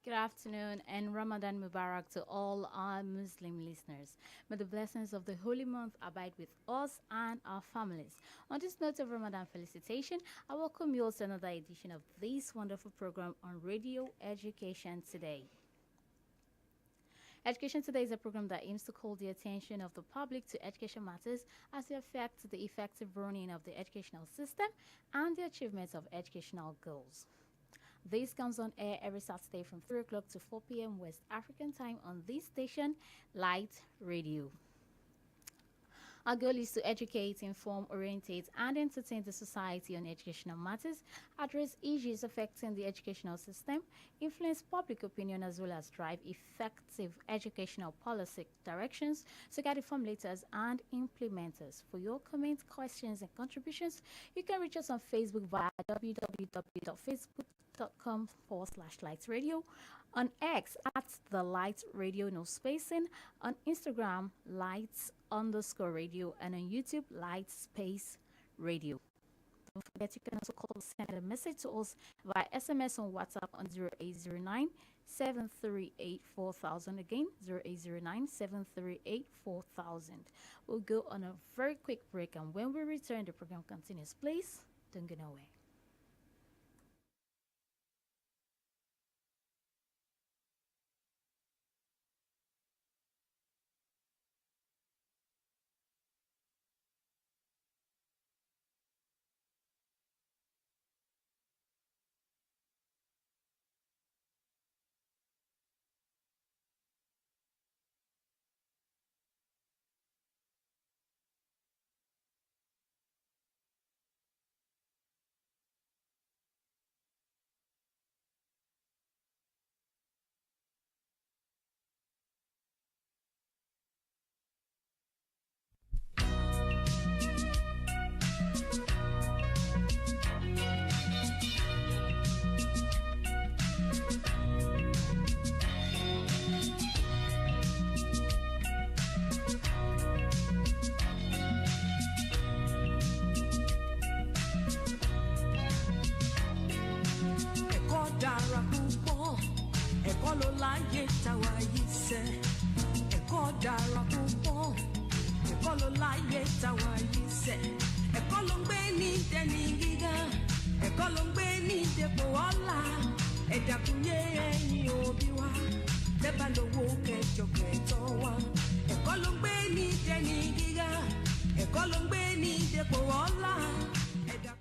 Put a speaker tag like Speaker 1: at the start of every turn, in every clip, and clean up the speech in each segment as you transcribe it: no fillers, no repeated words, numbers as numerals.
Speaker 1: Good afternoon and Ramadan Mubarak to all our Muslim listeners. May the blessings of the holy month abide with us and our families. On this note of Ramadan felicitation, I welcome you all to another edition of this wonderful program on Radio Education Today. Education Today is a program that aims to call the attention of the public to education matters as they affect the effective running of the educational system and the achievements of educational goals. This comes on air every Saturday from 3 o'clock to 4 p.m. West African time on this station, Light Radio. Our goal is to educate, inform, orientate, and entertain the society on educational matters, address issues affecting the educational system, influence public opinion, as well as drive effective educational policy directions to guide the formulators and implementers. For your comments, questions, and contributions, you can reach us on Facebook via www.facebook.com/lightradio, on X at the Light Radio no spacing, on Instagram lights_radio, and on YouTube light space radio. Don't forget you can also call or send a message to us via SMS on WhatsApp on 0809 738 4000. Again, 0809 738 4000. We'll go on a very quick break, and when we return, the program continues. Please don't go nowhere.
Speaker 2: Ẹ̀kọ́ dára púpọ̀, ẹ̀kọ́ ló láyé táwa yìí sẹ́. Ẹ̀kọ́ dára púpọ̀, ẹ̀kọ́ ló láyé táwa yìí sẹ́. Ẹ̀kọ́ ló ń gbé ní dẹni gíga, ẹ̀kọ́ ló ń gbé ní dépò ọlá. Ẹ dákun yé ẹ̀yin òbí wa, bẹ́ẹ̀ bá lówó kẹjọ kẹtọ́ wa. Ẹ̀kọ́ ló ń gbé ní dẹni gíga, ẹ̀kọ́ ló ń gbé ní dépò ọlá. Ẹ dákun.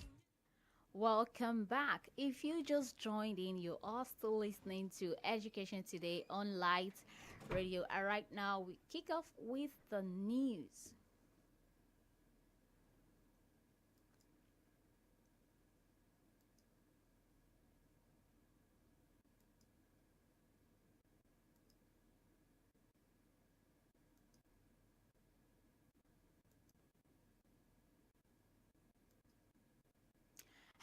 Speaker 1: Welcome back. If you just joined in, you are still listening to Education Today on Light Radio. And right now, we kick off with the news.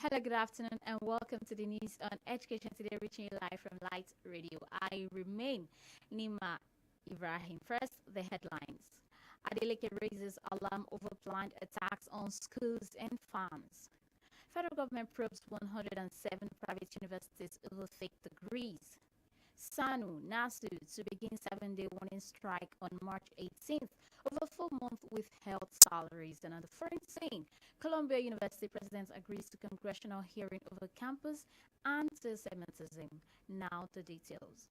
Speaker 1: Hello, good afternoon, and welcome to the news on Education Today, reaching you live from Light Radio. I remain Nima Ibrahim. First, the headlines. Adeleke raises alarm over planned attacks on schools and farms. Federal government probes 107 private universities over fake degrees. SANU, NASU to begin 7-day warning strike on March 18th over 4 months withheld salaries. And on the foreign scene, Columbia University president agrees to congressional hearing over campus anti-Semitism. Now the details.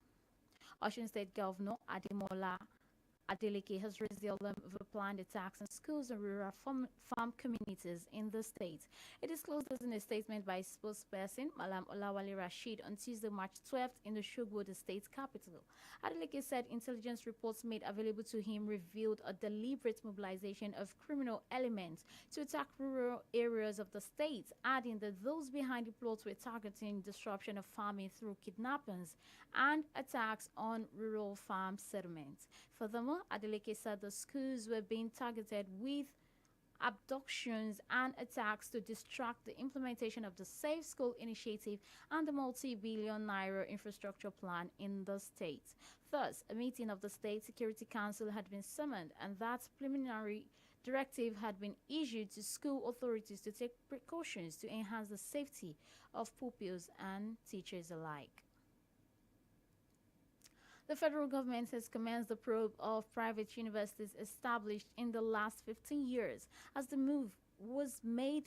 Speaker 1: Ocean State Governor Ademola Adeleke has raised the alarm over planned attacks on schools and rural farm communities in the state. It disclosed this in a statement by spokesperson Malam Olawale Rashid on Tuesday, March 12th in the Shogbo, the state's capital. Adeleke said intelligence reports made available to him revealed a deliberate mobilization of criminal elements to attack rural areas of the state, adding that those behind the plot were targeting disruption of farming through kidnappings and attacks on rural farm settlements. Furthermore, Adeleke said the schools were being targeted with abductions and attacks to distract the implementation of the Safe School initiative and the multi-billion naira infrastructure plan in the state. Thus, a meeting of the State Security Council had been summoned, and that preliminary directive had been issued to school authorities to take precautions to enhance the safety of pupils and teachers alike. The federal government has commenced the probe of private universities established in the last 15 years, as the move was made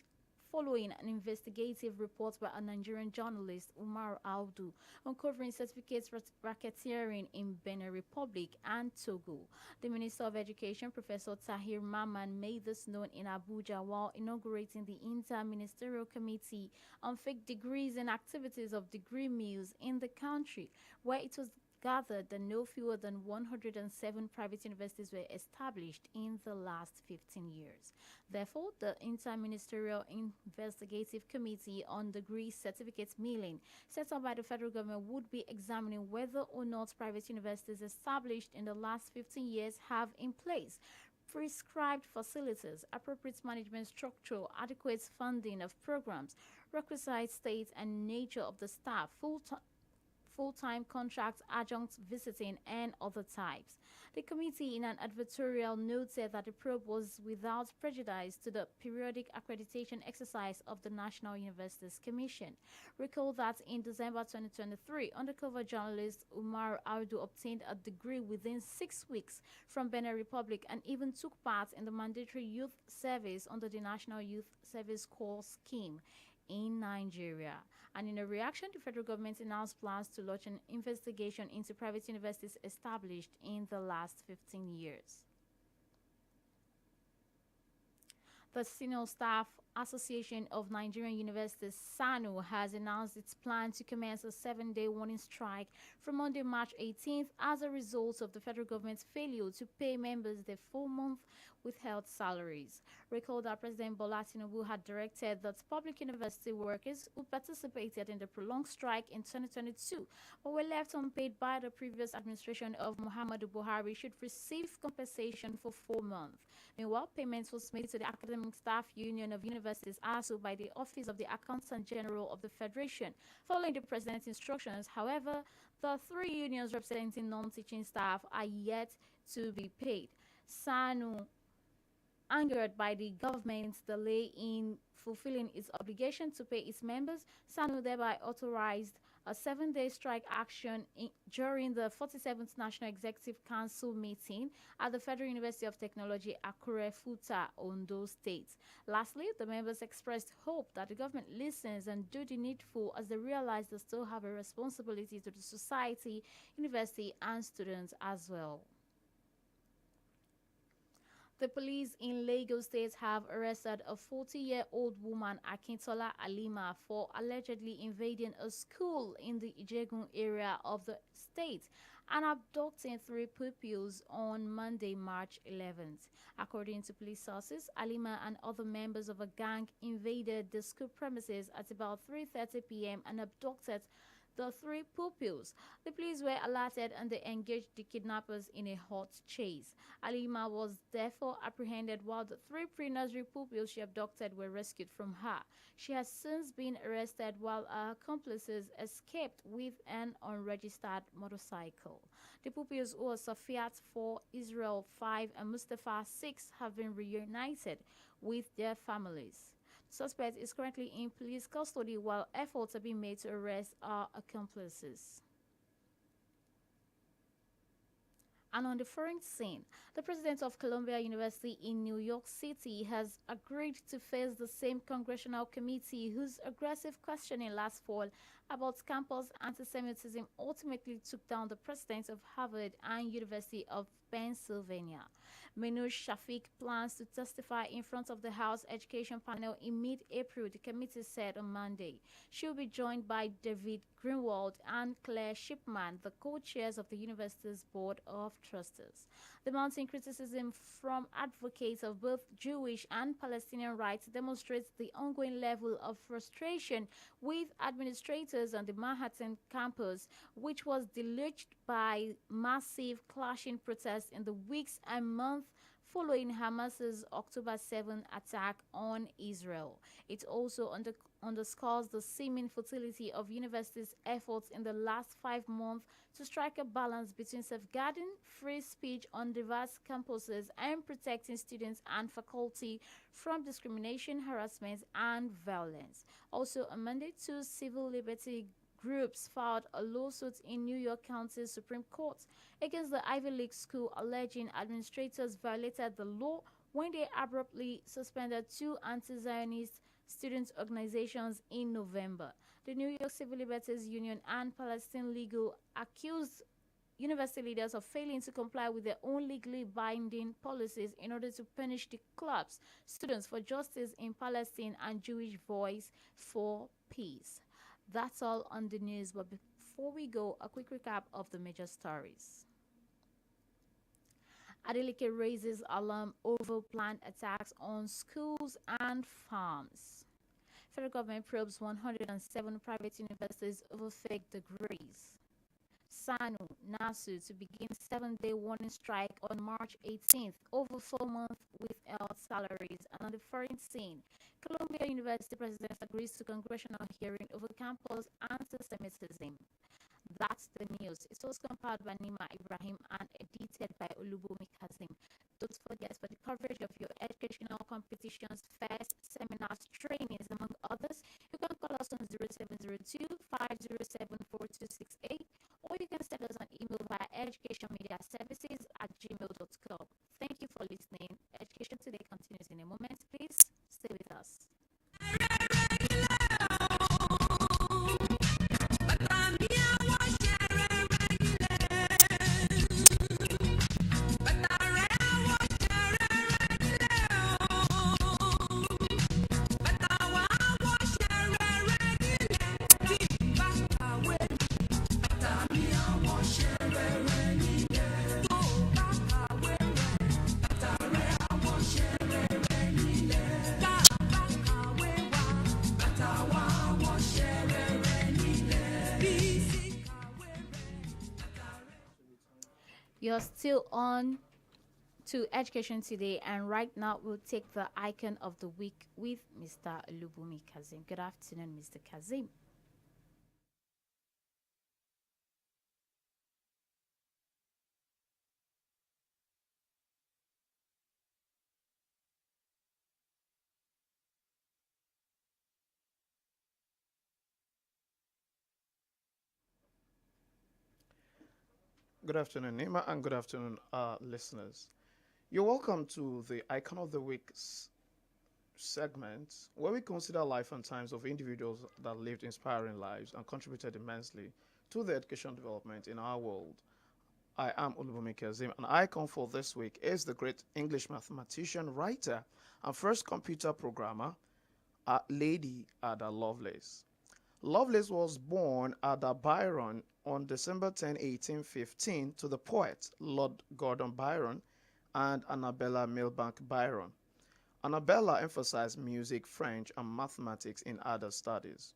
Speaker 1: following an investigative report by a Nigerian journalist, Umar Audu, uncovering certificates racketeering in Benin Republic and Togo. The Minister of Education, Professor Tahir Maman, made this known in Abuja while inaugurating the Inter-Ministerial Committee on Fake Degrees and Activities of Degree Mills in the country, where it was gathered that no fewer than 107 private universities were established in the last 15 years. Therefore, the Inter-Ministerial Investigative Committee on Degree Certificate Milling, set up by the federal government, would be examining whether or not private universities established in the last 15 years have in place prescribed facilities, appropriate management structure, adequate funding of programs, requisite state and nature of the staff, full-time contracts, adjunct visiting, and other types. The committee, in an advertorial note, said that the probe was without prejudice to the periodic accreditation exercise of the National Universities Commission. Recall that in December 2023, undercover journalist Umar Audu obtained a degree within 6 weeks from Benin Republic and even took part in the mandatory youth service under the National Youth Service Corps scheme in Nigeria. And in a reaction, the federal government announced plans to launch an investigation into private universities established in the last 15 years. The Senior Staff Association of Nigerian Universities, SANU, has announced its plan to commence a 7-day warning strike from Monday, March 18th, as a result of the federal government's failure to pay members their 4-month withheld salaries. Recall that President Bola Tinubu had directed that public university workers who participated in the prolonged strike in 2022 but were left unpaid by the previous administration of Muhammadu Buhari should receive compensation for 4 months. Meanwhile, payments was made to the Academic Staff Union of Universities, ASU, by the Office of the Accountant General of the Federation, following the President's instructions. However, the 3 unions representing non-teaching staff are yet to be paid. SANU, angered by the government's delay in fulfilling its obligation to pay its members, SANU thereby authorized a 7-day strike action during the 47th National Executive Council meeting at the Federal University of Technology, Akure, Futa, Ondo State. Lastly, the members expressed hope that the government listens and do the needful, as they realize they still have a responsibility to the society, university, and students as well. The police in Lagos State have arrested a 40-year-old woman, Akintola Alima, for allegedly invading a school in the Ijegun area of the state and abducting 3 pupils on Monday, March 11th. According to police sources, Alima and other members of a gang invaded the school premises at about 3:30 p.m. and abducted the 3 pupils. The police were alerted and they engaged the kidnappers in a hot chase. Alima was therefore apprehended while the 3 pre-nursery pupils she abducted were rescued from her. She has since been arrested while her accomplices escaped with an unregistered motorcycle. The pupils, who are Safiat 4, Israel 5, and Mustafa 6, have been reunited with their families. Suspect is currently in police custody while efforts are being made to arrest our accomplices. And on the foreign scene, the president of Columbia University in New York City has agreed to face the same congressional committee whose aggressive questioning last fall about campus anti-Semitism ultimately took down the president of Harvard and University of Pennsylvania. Minouche Shafik plans to testify in front of the House Education Panel in mid-April, the committee said on Monday. She will be joined by David Greenwald and Claire Shipman, the co-chairs of the university's Board of Trustees. The mounting criticism from advocates of both Jewish and Palestinian rights demonstrates the ongoing level of frustration with administrators on the Manhattan campus, which was deluged by massive clashing protests in the weeks and months following Hamas's October 7 attack on Israel. It also underscores the seeming futility of universities' efforts in the last 5 months to strike a balance between safeguarding free speech on diverse campuses and protecting students and faculty from discrimination, harassment, and violence. Also, on Monday, 2 civil liberty groups filed a lawsuit in New York County Supreme Court against the Ivy League school, alleging administrators violated the law when they abruptly suspended two anti-Zionist student organizations in November. The New York Civil Liberties Union and Palestine Legal accused university leaders of failing to comply with their own legally binding policies in order to punish the club's students for justice in Palestine and Jewish Voice for Peace. That's all on the news, but before we go, a quick recap of the major stories. Adeleke raises alarm over planned attacks on schools and farms. Federal government probes 107 private universities over fake degrees. SANU, NASU to begin 7-day warning strike on March 18th, over 4 months withheld salaries. And on the foreign scene, Columbia University president agrees to congressional hearing over campus anti-Semitism. That's the news. It was compiled by Nima Ibrahim and edited by OLUBUNMI KAZEEM. Don't forget, for the coverage of your educational competitions, fairs, seminars, trainings, among others, you can call us on 0702 507 4268, or you can send us an email via educationmediaservices@gmail.com. Thank you for listening. Education Today continues in a moment. Please stay with us. You're still on to Education Today, and right now we'll take the icon of the week with Mr. OLUBUNMI KAZEEM. Good afternoon, Mr. KAZEEM.
Speaker 3: Good afternoon, Nima, and good afternoon, listeners. You're welcome to the Icon of the Week segment, where we consider life and times of individuals that lived inspiring lives and contributed immensely to the education development in our world. I am OLUBUNMI KAZEEM, and icon for this week is the great English mathematician, writer, and first computer programmer, Lady Ada Lovelace. Lovelace was born Ada Byron on December 10, 1815, to the poet Lord Gordon Byron and Annabella Milbank Byron. Annabella emphasized music, French, and mathematics in other studies.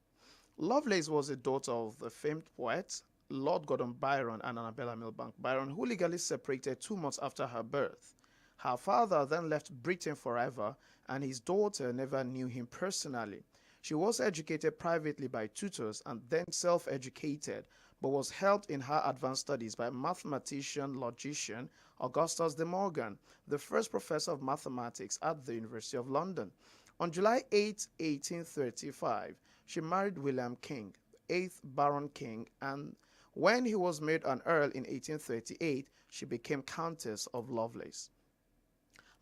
Speaker 3: Lovelace was a daughter of the famed poet Lord Gordon Byron and Annabella Milbank Byron, who legally separated 2 months after her birth. Her father then left Britain forever, and his daughter never knew him personally. She was educated privately by tutors and then self-educated, but was helped in her advanced studies by mathematician, logician Augustus de Morgan, the first professor of mathematics at the University of London. On July 8, 1835, she married William King, 8th Baron King, and when he was made an earl in 1838, she became Countess of Lovelace.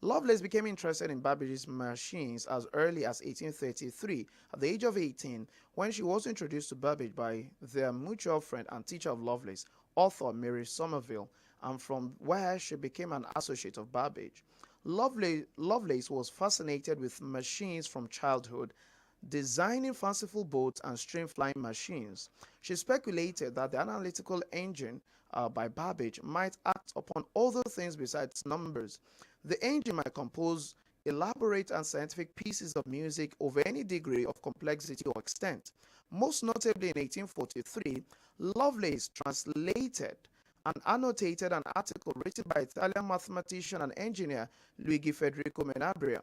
Speaker 3: Lovelace became interested in Babbage's machines as early as 1833, at the age of 18, when she was introduced to Babbage by their mutual friend and teacher of Lovelace, author Mary Somerville, and from where she became an associate of Babbage. Lovelace was fascinated with machines from childhood, designing fanciful boats and stream-flying machines. She speculated that the analytical engine by Babbage might act upon other things besides numbers. The engine might compose elaborate and scientific pieces of music of any degree of complexity or extent. Most notably in 1843, Lovelace translated and annotated an article written by Italian mathematician and engineer Luigi Federico Menabrea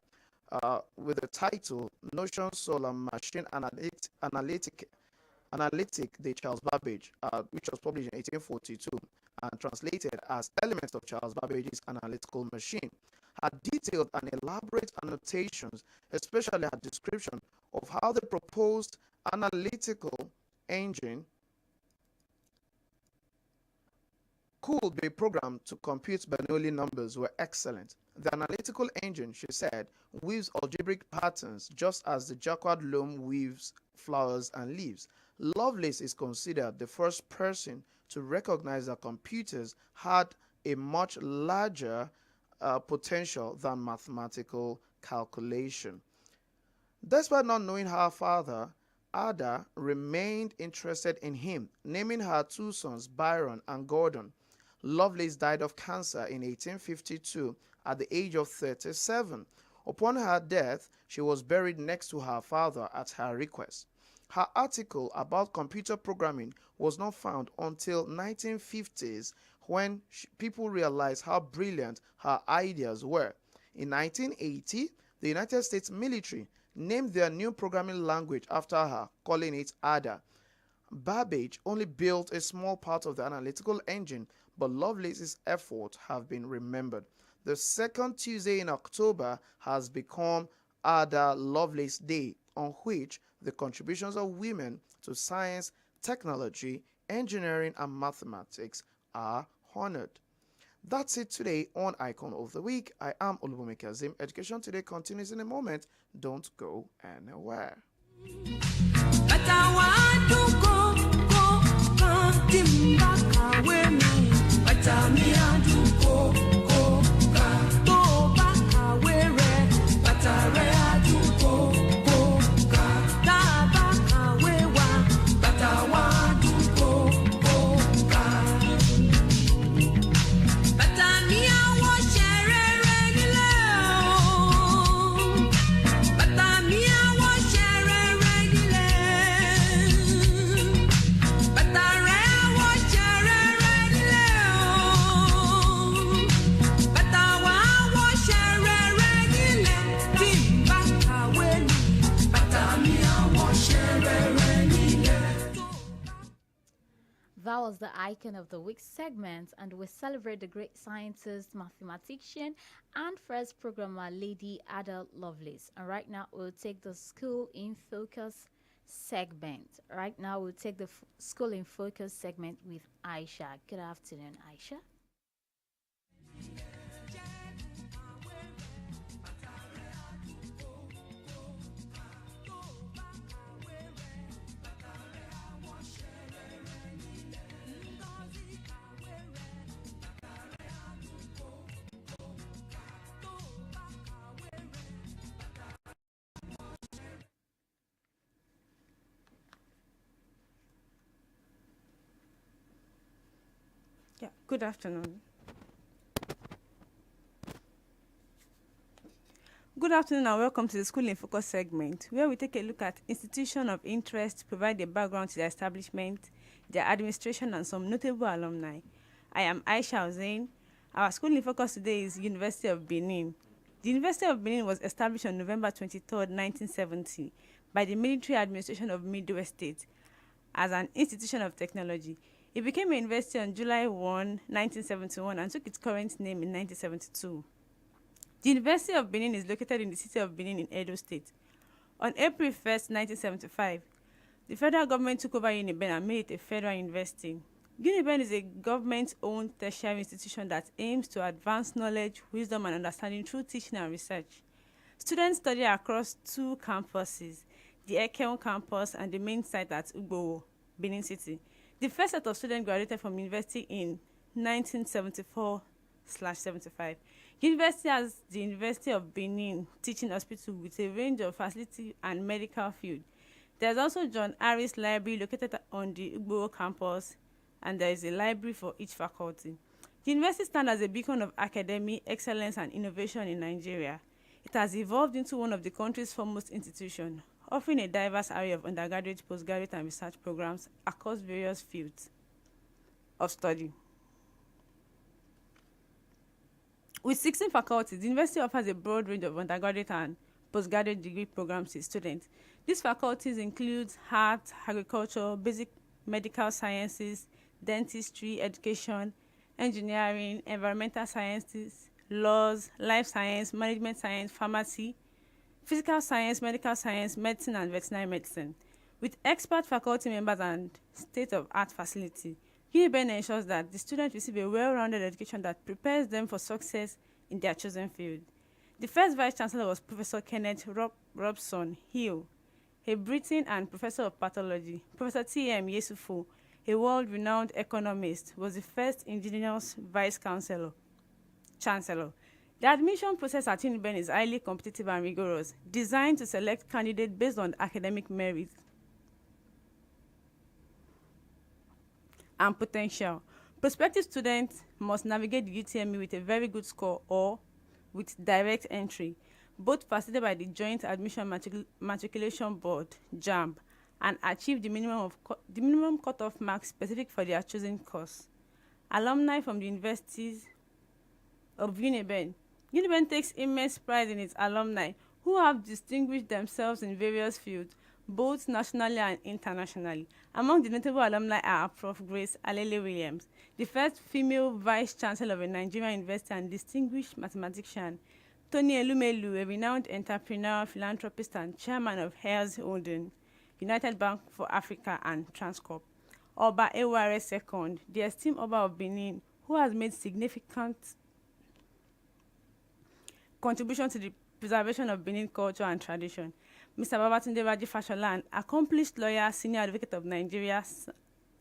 Speaker 3: with the title Notion Solar Machine Analytic de Charles Babbage, which was published in 1842 and translated as Elements of Charles Babbage's Analytical Machine. Her detailed and elaborate annotations, especially her description of how the proposed analytical engine could be programmed to compute Bernoulli numbers were excellent. The analytical engine, she said, weaves algebraic patterns just as the Jacquard loam weaves flowers and leaves. Lovelace is considered the first person to recognize that computers had a much larger potential than mathematical calculation. Despite not knowing her father, Ada remained interested in him, naming her two sons Byron and Gordon. Lovelace died of cancer in 1852 at the age of 37. Upon her death, she was buried next to her father at her request. Her article about computer programming was not found until 1950s when people realized how brilliant her ideas were. In 1980, the United States military named their new programming language after her, calling it Ada. Babbage only built a small part of the analytical engine, but Lovelace's efforts have been remembered. The second Tuesday in October has become Ada Lovelace Day, on which the contributions of women to science, technology, engineering, and mathematics are honored. That's it today on Icon of the Week. I am OLUBUNMI KAZEEM. Education Today continues in a moment. Don't go anywhere.
Speaker 1: That was the Icon of the Week segment, and we celebrate the great scientist, mathematician, and first programmer, Lady Ada Lovelace. And right now, we'll take the School in Focus segment. School in Focus segment with Aisha. Good afternoon, Aisha.
Speaker 4: Yeah, good afternoon. Good afternoon and welcome to the School in Focus segment, where we take a look at institutions of interest, provide a background to their establishment, their administration, and some notable alumni. I am Aisha Hussein. Our School in Focus today is University of Benin. The University of Benin was established on November 23, 1970 by the Military Administration of Midwest State as an institution of technology. It became a university on July 1, 1971 and took its current name in 1972. The University of Benin is located in the city of Benin in Edo State. On April 1, 1975, the federal government took over Uniben and made it a federal university. Uniben is a government-owned tertiary institution that aims to advance knowledge, wisdom, and understanding through teaching and research. Students study across two campuses, the Ekeon campus and the main site at Ugbowo, Benin City. The first set of students graduated from university in 1974/75. University has the University of Benin Teaching Hospital with a range of facility and medical field. There is also John Harris Library located on the Ugbowo campus, and there is a library for each faculty. The university stands as a beacon of academic excellence and innovation in Nigeria. It has evolved into one of the country's foremost institutions, offering a diverse array of undergraduate, postgraduate, and research programs across various fields of study. With 16 faculties, the university offers a broad range of undergraduate and postgraduate degree programs to students. These faculties include art, agriculture, basic medical sciences, dentistry, education, engineering, environmental sciences, laws, life science, management science, pharmacy, physical science, medical science, medicine, and veterinary medicine. With expert faculty members and state-of-art facility, UNIBEN ensures that the students receive a well-rounded education that prepares them for success in their chosen field. The first Vice-Chancellor was Professor Kenneth Robson Hill, a Briton and Professor of Pathology. Professor T.M. Yesufu, a world-renowned economist, was the first indigenous Vice-Chancellor. The admission process at UNIBEN is highly competitive and rigorous, designed to select candidates based on academic merit and potential. Prospective students must navigate the UTME with a very good score or with direct entry, both facilitated by the Joint Admission Matriculation Board (JAMB), and achieve the minimum cutoff marks specific for their chosen course. Alumni from the universities of UNIBEN. UNIBEN takes immense pride in its alumni who have distinguished themselves in various fields, both nationally and internationally. Among the notable alumni are Prof. Grace Alele Williams, the first female vice-chancellor of a Nigerian university and distinguished mathematician; Tony Elumelu, a renowned entrepreneur, philanthropist, and chairman of Heirs Holding, United Bank for Africa, and Transcorp; Oba Eware II, the esteemed Oba of Benin, who has made significant contribution to the preservation of Benin culture and tradition; Mr. Babatunde Raji Fashola, an accomplished lawyer, senior advocate of Nigeria,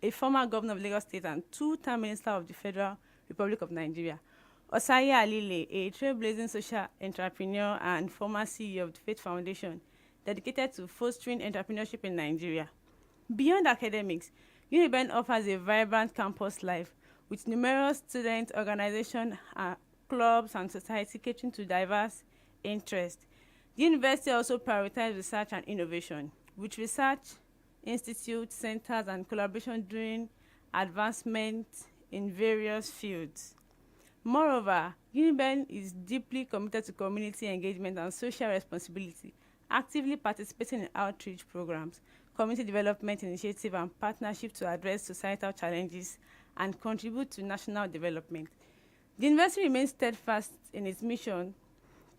Speaker 4: a former governor of Lagos State, and two-term minister of the Federal Republic of Nigeria; Osaye Alile, a trailblazing social entrepreneur and former CEO of the Faith Foundation, dedicated to fostering entrepreneurship in Nigeria. Beyond academics, UNIBEN offers a vibrant campus life with numerous student organizations, clubs, and society catering to diverse interests. The university also prioritizes research and innovation, with research institutes, centers, and collaboration during advancement in various fields. Moreover, UNIBEN is deeply committed to community engagement and social responsibility, actively participating in outreach programs, community development initiatives, and partnerships to address societal challenges and contribute to national development. The university remains steadfast in its mission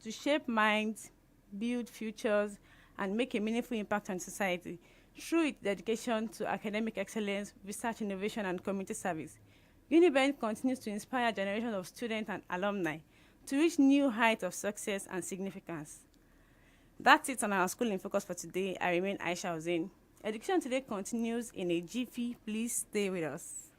Speaker 4: to shape minds, build futures, and make a meaningful impact on society through its dedication to academic excellence, research innovation, and community service. UNIBEN continues to inspire generations of students and alumni to reach new heights of success and significance. That's it on our School in Focus for today. I remain Aisha Hussein. Education Today continues in a jiffy. Please stay with us.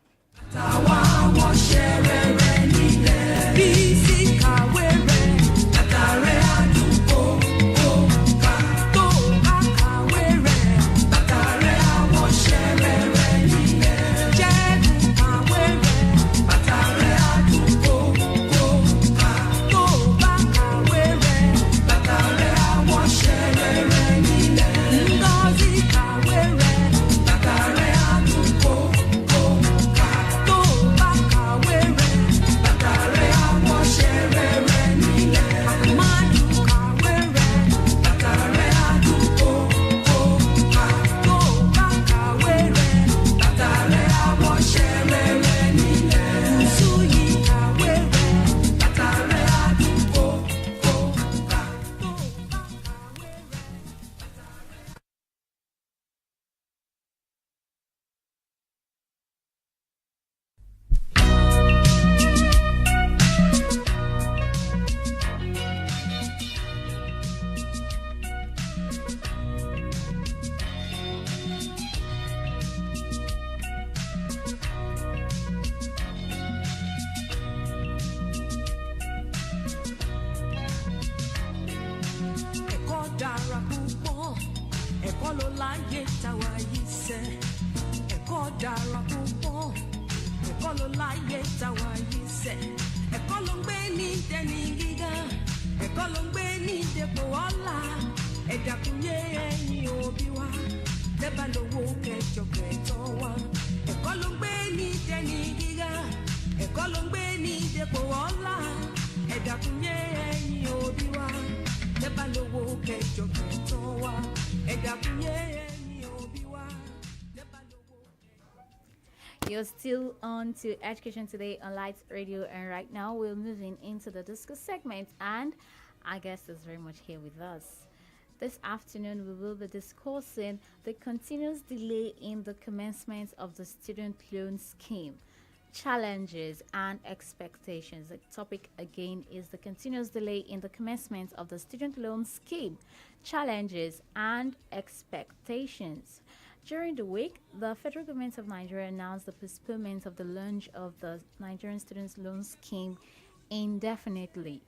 Speaker 1: You're still on to Education Today on Lights Radio, and right now we're moving into the discuss segment, and our guest is very much here with us. This afternoon, we will be discussing the continuous delay in the commencement of the student loan scheme, challenges and expectations. The topic again is the continuous delay in the commencement of the student loan scheme, challenges and expectations. During the week, the federal government of Nigeria announced the postponement of the launch of the Nigerian Students Loan Scheme indefinitely.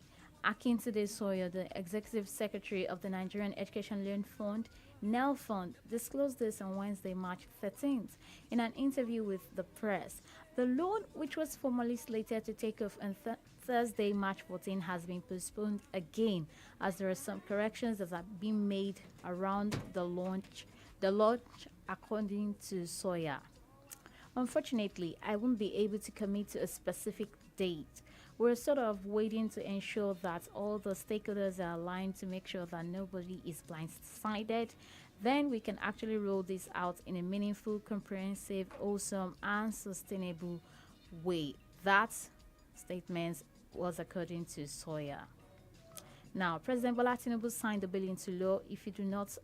Speaker 1: Akintunde Sawyer, the Executive Secretary of the Nigerian Education Loan Fund, NEL Fund, disclosed this on Wednesday, March 13th, in an interview with the press. The loan, which was formally slated to take off on Thursday, March 14, has been postponed again, as there are some corrections that have been made around the launch, according to Sawyer. Unfortunately, I won't be able to commit to a specific date. We're sort of waiting to ensure that all the stakeholders are aligned to make sure that nobody is blindsided. Then we can actually roll this out in a meaningful, comprehensive, awesome, and sustainable way. That statement was according to Sawyer. Now, President Bola Tinubu signed the bill into law, if you do not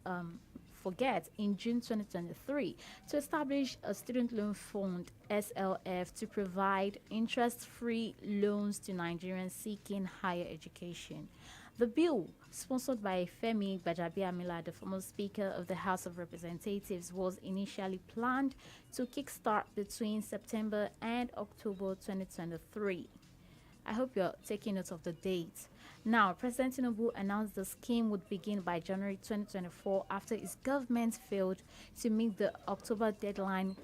Speaker 1: forget, in June 2023 to establish a student loan fund, SLF, to provide interest-free loans to Nigerians seeking higher education. The bill, sponsored by Femi Gbajabiamila, the former Speaker of the House of Representatives, was initially planned to kickstart between September and October 2023. I hope you're taking note of the date. Now, President Tinubu announced the scheme would begin by January 2024 after his government failed to meet the October deadline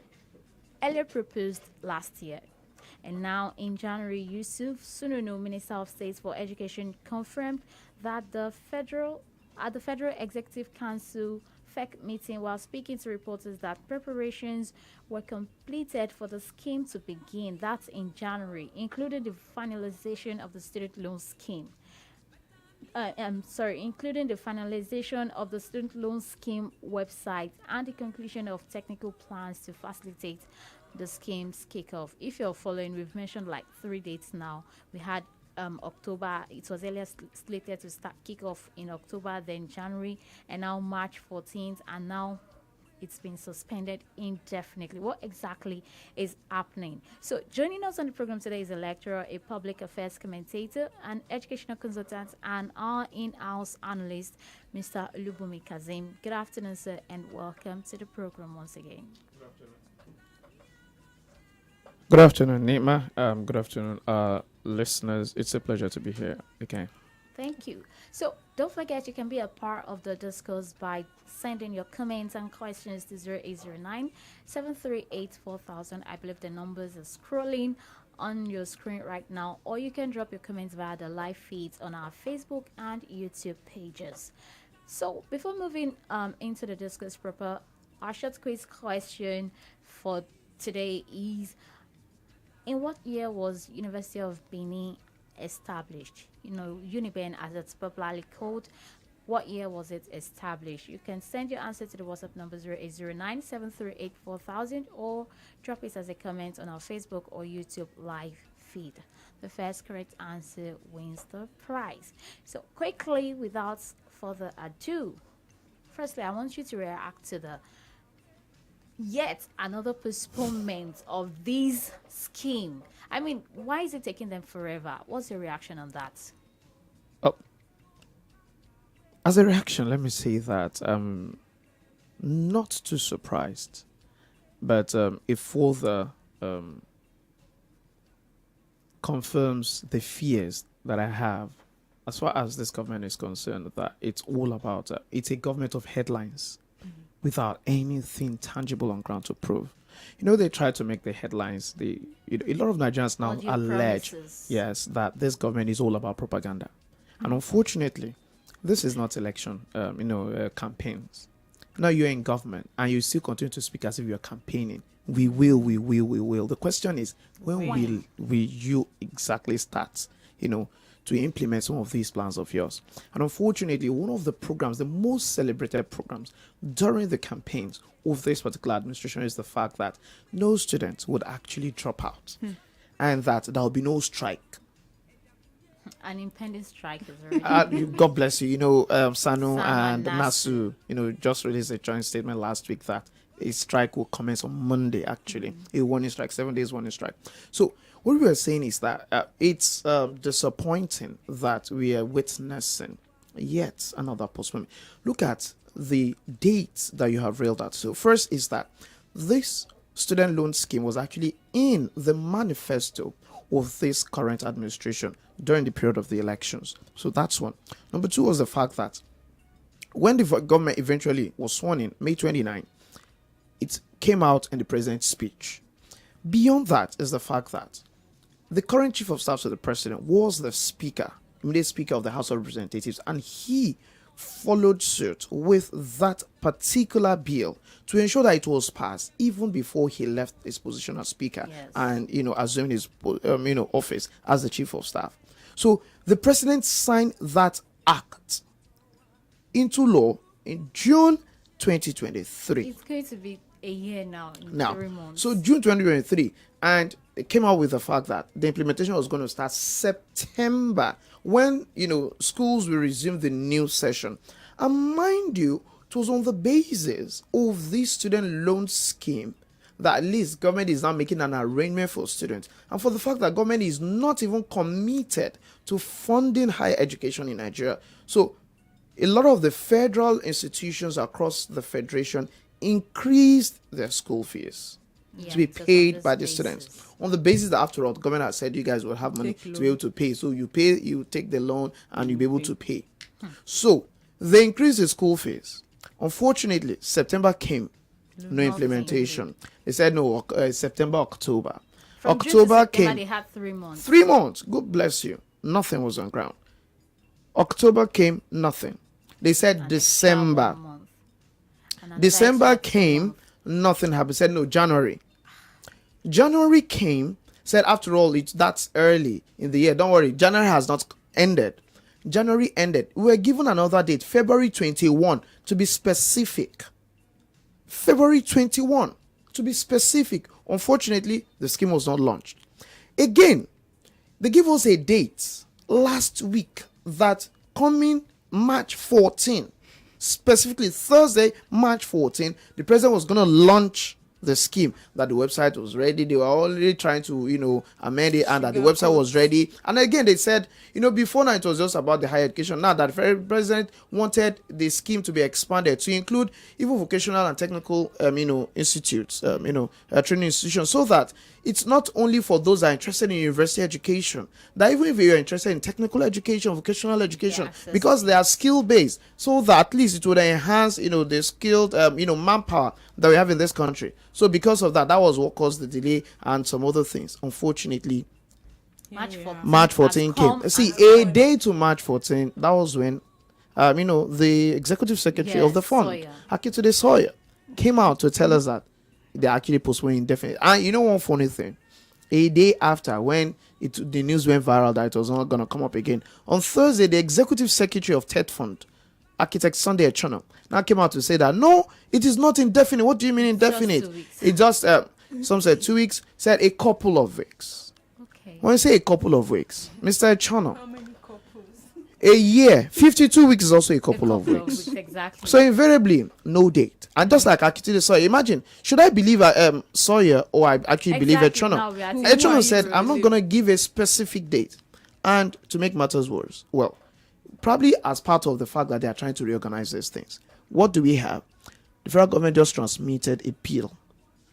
Speaker 1: earlier proposed last year. And now, in January, Yusuf Sununu, Minister of State for Education, confirmed that at the Federal Executive Council FEC meeting, while speaking to reporters, that preparations were completed for the scheme to begin. That's in January, including the finalization of the student loan scheme. Including the finalization of the student loan scheme website and the conclusion of technical plans to facilitate the scheme's kickoff. If you're following, we've mentioned like 3 dates now. We had October, it was earlier slated to start kickoff in October, then January, and now March 14th, and now it's been suspended indefinitely. What exactly is happening? So joining us on the program today is a lecturer, a public affairs commentator, an educational consultant, and our in-house analyst, Mr. OLUBUNMI KAZEEM. Good afternoon, sir, and welcome to the program once again.
Speaker 3: Good afternoon, Nima. Good afternoon, listeners. It's a pleasure to be here again.
Speaker 1: Thank you. So don't forget, you can be a part of the discourse by sending your comments and questions to 0809 738 4000. I believe the numbers are scrolling on your screen right now, or you can drop your comments via the live feeds on our Facebook and YouTube pages. So before moving into the discourse proper, our short quiz question for today is: in what year was University of Benin established? UNIBEN as it's popularly called. What year was it established? You can send your answer to the WhatsApp number 0809 738 4000 or drop it as a comment on our Facebook or YouTube live feed. The first correct answer wins the prize. So quickly, without further ado, firstly, I want you to react to the yet another postponement of this scheme. I mean, why is it taking them forever? What's your reaction on that?
Speaker 3: Oh, as a reaction, let me say that I'm not too surprised, but it further confirms the fears that I have as far as this government is concerned, that it's all about, it's a government of headlines without anything tangible on ground to prove. They try to make the headlines. A lot of Nigerians now allege, yes, that this government is all about propaganda. And unfortunately, this is not election, campaigns. Now you're in government and you still continue to speak as if you're campaigning. We will. The question is, when will you exactly start, to implement some of these plans of yours? And unfortunately, one of the programs, the most celebrated programs during the campaigns of this particular administration, is the fact that no students would actually drop out and that there will be no strike.
Speaker 1: an impending strike is already.
Speaker 3: God bless you. You know, Sanu
Speaker 1: Sanu
Speaker 3: and
Speaker 1: and
Speaker 3: Nasu, you know, just released a joint statement last week that a strike will commence on Monday, actually. A warning strike, 7 days warning strike. So, what we are saying is that it's disappointing that we are witnessing yet another postponement. Look at the dates that you have railed out. So, first is that this student loan scheme was actually in the manifesto of this current administration during the period of the elections. So, that's one. Number two was the fact that when the government eventually was sworn in, May 29, it came out in the president's speech. Beyond that is the fact that the current chief of staff to the president was the speaker, immediate speaker of the House of Representatives, and he followed suit with that particular bill to ensure that it was passed even before he left his position as speaker and, you know, assumed his, office as the chief of staff. So the president signed that act into law in June 2023.
Speaker 1: It's going to be a year now, in 3 months.
Speaker 3: So June 2023, and it came out with the fact that the implementation was going to start September, when, you know, schools will resume the new session. And mind you, it was on the basis of this student loan scheme that at least government is now making an arrangement for students, and for the fact that government is not even committed to funding higher education in Nigeria. So a lot of the federal institutions across the federation increased their school fees to be paid by the students, on the basis that, after all, the government has said you guys will have money to be able to pay. So you pay, you take the loan, and you'll be able to pay. So they increased the school fees. Unfortunately, September came, no implementation. They said no, September, October.
Speaker 1: From
Speaker 3: October came.
Speaker 1: They had 3 months.
Speaker 3: 3 months. God bless you. Nothing was on ground. October came, nothing. They said December. December came, nothing happened. Said no, January. January came, said after all, that's early in the year. Don't worry, January has not ended. January ended. We were given another date, February 21, to be specific. February 21, to be specific. Unfortunately, the scheme was not launched. Again, they gave us a date last week that coming March 14, specifically Thursday, March 14, the president was going to launch the scheme, that the website was ready. They were already trying to, you know, amend it, and that the website was ready. And again, they said, you know, before now it was just about the higher education. Now that the president wanted the scheme to be expanded to include even vocational and technical, institutes, training institutions, so that it's not only for those that are interested in university education, that even if you're interested in technical education, vocational education, because they are skill-based, so that at least it would enhance, you know, the skilled, manpower that we have in this country. So because of that, that was what caused the delay and some other things. Unfortunately, March 14 came. See, a day to March 14, that was when, the executive secretary of the fund, Akitude Sawyer, came out to tell us that they actually postponed indefinitely. And you know one funny thing? A day after, when the news went viral that it was not going to come up again, on Thursday, the executive secretary of TED Fund, Architect Sunday Echono, now came out to say that, no, it is not indefinite. What do you mean indefinite? It just, some said 2 weeks, said a couple of weeks.
Speaker 1: Okay.
Speaker 3: When you say a couple of weeks, Mr. Echono, a year, 52 weeks is also a couple of weeks.
Speaker 1: Exactly.
Speaker 3: So invariably, no date. And just like Akitude Sawyer, imagine, should I believe Sawyer or I actually believe Echono? Echono said, I'm not going to give a specific date. And to make matters worse, well, probably as part of the fact that they are trying to reorganize these things, what do we have? The federal government just transmitted a bill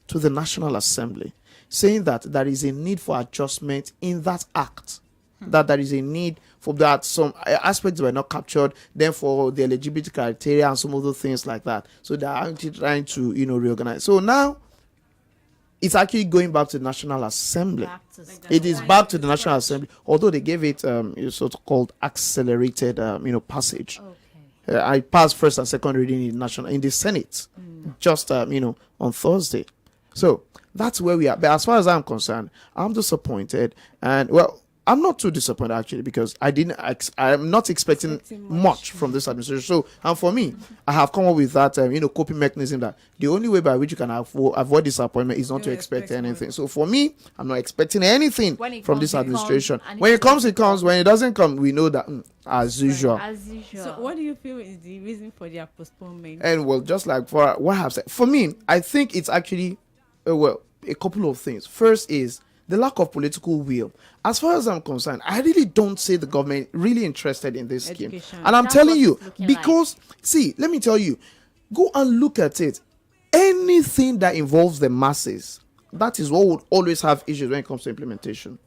Speaker 3: to the National Assembly saying that there is a need for adjustment in that act, that there is a need for that some aspects were not captured, then for the eligibility criteria and some other things like that. So they are actually trying to, reorganize. So now it's actually going back to the National Assembly. It is back to the National Assembly, although they gave it so-called accelerated, passage.
Speaker 1: Okay.
Speaker 3: I passed first and second reading in the Senate, just on Thursday. So that's where we are. But as far as I'm concerned, I'm disappointed. And well, I'm not too disappointed actually, because I'm not expecting much from this administration. So, and for me, I have come up with that coping mechanism, that the only way by which you can avoid disappointment is not to expect anything. So for me, I'm not expecting anything from this administration. When it comes, it comes. When it doesn't come, we know that as usual.
Speaker 1: As usual.
Speaker 4: So what do you feel is the reason for their postponement?
Speaker 3: And well, just like for what I've said, for me, I think it's actually a couple of things. First is the lack of political will. As far as I'm concerned, I really don't see the government really interested in this scheme. And I'm telling you, because, see, let me tell you, go and look at it. Anything that involves the masses, that is what would always have issues when it comes to implementation.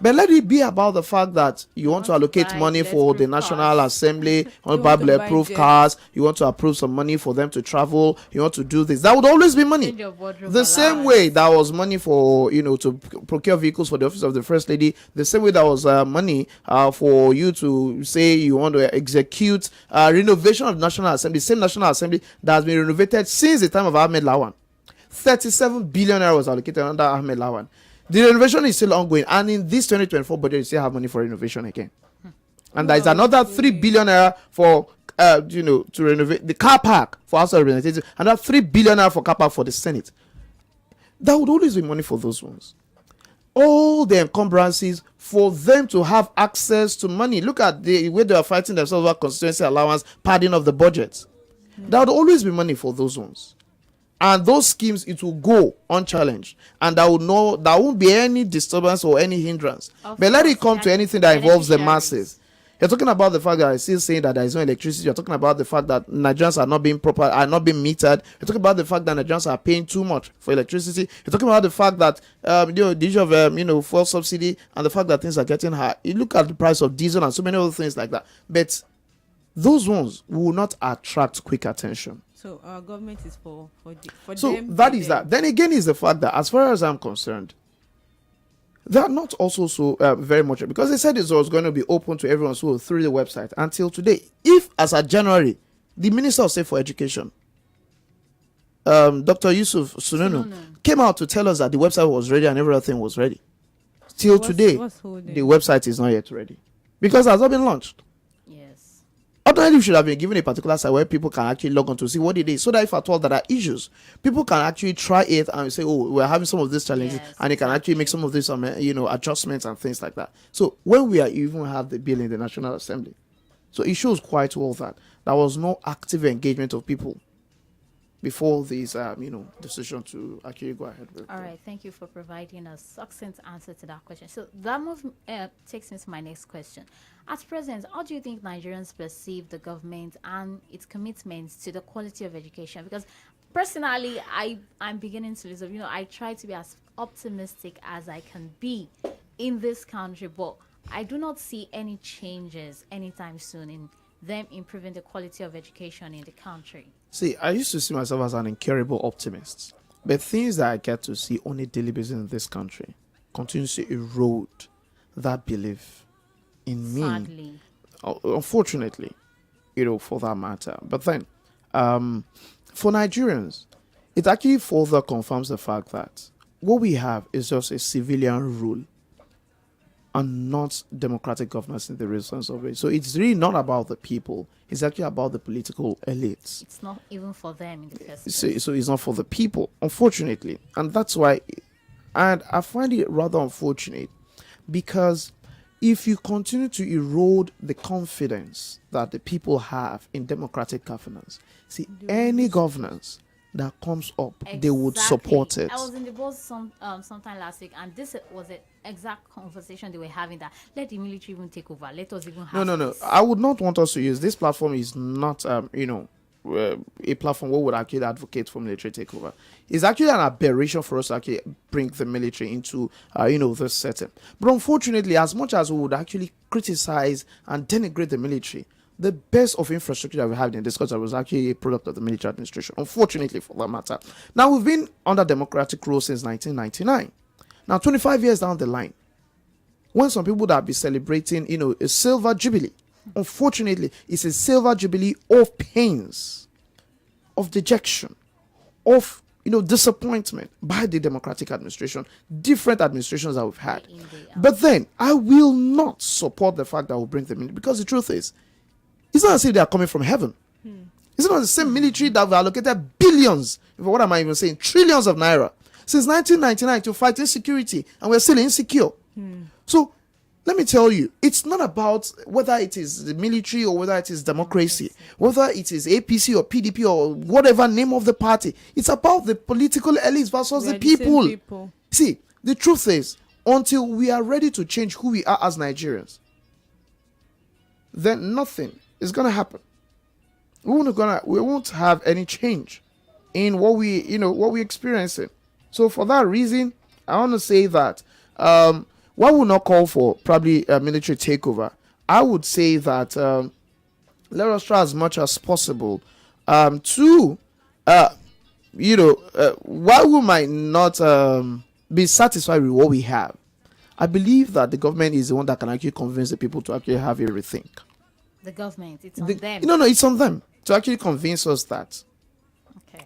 Speaker 3: But let it be about the fact that you want to allocate money for the National Assembly, you want to buy bulletproof cars, you want to approve some money for them to travel, you want to do this. That would always be money. The same way that was money for, to procure vehicles for the office of the First Lady, the same way that was money for you to say you want to execute renovation of the National Assembly, same National Assembly that has been renovated since the time of Ahmed Lawan. 37 billion naira was allocated under Ahmed Lawan. The renovation is still ongoing, and in this 2024 budget, you still have money for renovation again. And there is another 3 billion naira for, to renovate the car park for House of Representatives, another 3 billion naira for car park for the Senate. There would always be money for those ones. All the encumbrances for them to have access to money. Look at the way they are fighting themselves about constituency allowance, padding of the budget. There would always be money for those ones. And those schemes, it will go unchallenged, and there won't be any disturbance or any hindrance. But let it come to anything that involves the masses. You're talking about the fact that I'm still saying that there is no electricity. You're talking about the fact that Nigerians are not being metered. You're talking about the fact that Nigerians are paying too much for electricity. You're talking about the fact that the issue of fuel subsidy, and the fact that things are getting high. You look at the price of diesel and so many other things like that. But those ones will not attract quick attention.
Speaker 4: So our government is for
Speaker 3: so
Speaker 4: them.
Speaker 3: So that is that. Then again is the fact that, as far as I'm concerned, they are not also so very much, because they said it was going to be open to everyone through the website until today. If, as of January, the Minister of State for Education, Dr. Yusuf Sununu, came out to tell us that the website was ready and everything was ready. Till today, the website is not yet ready, because it has not been launched. Ordinarily, we should have been given a particular site where people can actually log on to see what it is, so that if at all there are issues, people can actually try it and say, oh, we're having some of these challenges, and they can actually make some of these adjustments and things like that. So when we are even have the bill in the National Assembly, so it shows quite well that there was no active engagement of people before this decision to actually go ahead with.
Speaker 1: All right, thank you for providing a succinct answer to that question. So that takes me to my next question. At present, how do you think Nigerians perceive the government and its commitments to the quality of education? Because personally, I'm beginning to lose. I try to be as optimistic as I can be in this country, but I do not see any changes anytime soon in them improving the quality of education in the country.
Speaker 3: See, I used to see myself as an incurable optimist, but things that I get to see on a daily basis in this country continue to erode that belief in me.
Speaker 1: Sadly.
Speaker 3: Unfortunately, for that matter. But then, for Nigerians, it actually further confirms the fact that what we have is just a civilian rule and not democratic governance in the real sense of it. So it's really not about the people. It's actually about the political elites.
Speaker 1: It's not even for them in the first place.
Speaker 3: So it's not for the people, unfortunately. And that's why, and I find it rather unfortunate, because if you continue to erode the confidence that the people have in democratic governance, see, any governance that comes up, they would support it.
Speaker 1: I was in the board sometime last week, and this was the exact conversation they were having, that let the military even take over. Let us even have
Speaker 3: No. I would not want us to use this platform. Is not a platform where would actually advocate for military takeover. It's actually an aberration for us to actually bring the military into this setting. But unfortunately, as much as we would actually criticize and denigrate the military, the best of infrastructure that we have in this country was actually a product of the military administration, unfortunately, for that matter. Now, we've been under democratic rule since 1999. Now, 25 years down the line, when some people that be celebrating, a silver jubilee, unfortunately, it's a silver jubilee of pains, of dejection, of disappointment by the democratic administration, different administrations that we've had.
Speaker 1: Indeed.
Speaker 3: But then I will not support the fact that we'll bring them in, because the truth is, it's not as if they are coming from heaven. It's not the same military that have allocated billions, what am I even saying, trillions of naira since 1999 to fight insecurity, and we're still insecure. So let me tell you, it's not about whether it is the military or whether it is democracy, whether it is APC or PDP or whatever name of the party. It's about the political elites versus the people. See, the truth is, until we are ready to change who we are as Nigerians, then nothing is going to happen. We won't have any change in what we're experiencing. So for that reason, I want to say that one would not call for probably a military takeover. I would say that let us try as much as possible to while we might not be satisfied with what we have, I believe that the government is the one that can actually convince the people to actually have a rethink.
Speaker 1: The government, it's on them.
Speaker 3: No, it's on them to actually convince us that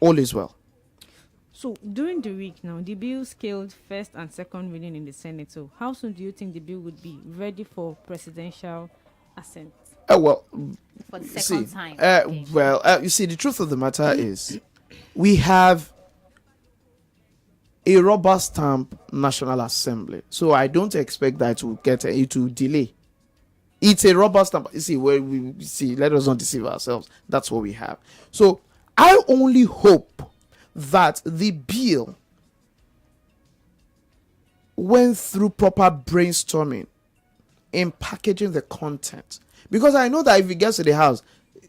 Speaker 3: all is well.
Speaker 4: So during the week now, the bill scaled first and second reading in the Senate. So how soon do you think the bill would be ready for presidential assent?
Speaker 3: For
Speaker 1: the second time.
Speaker 3: You see, the truth of the matter is, we have a rubber stamp National Assembly, so I don't expect that it will delay. It's a rubber stamp. You see, let us not deceive ourselves. That's what we have. So I only hope that the bill went through proper brainstorming in packaging the content, because I know that if it gets to the House,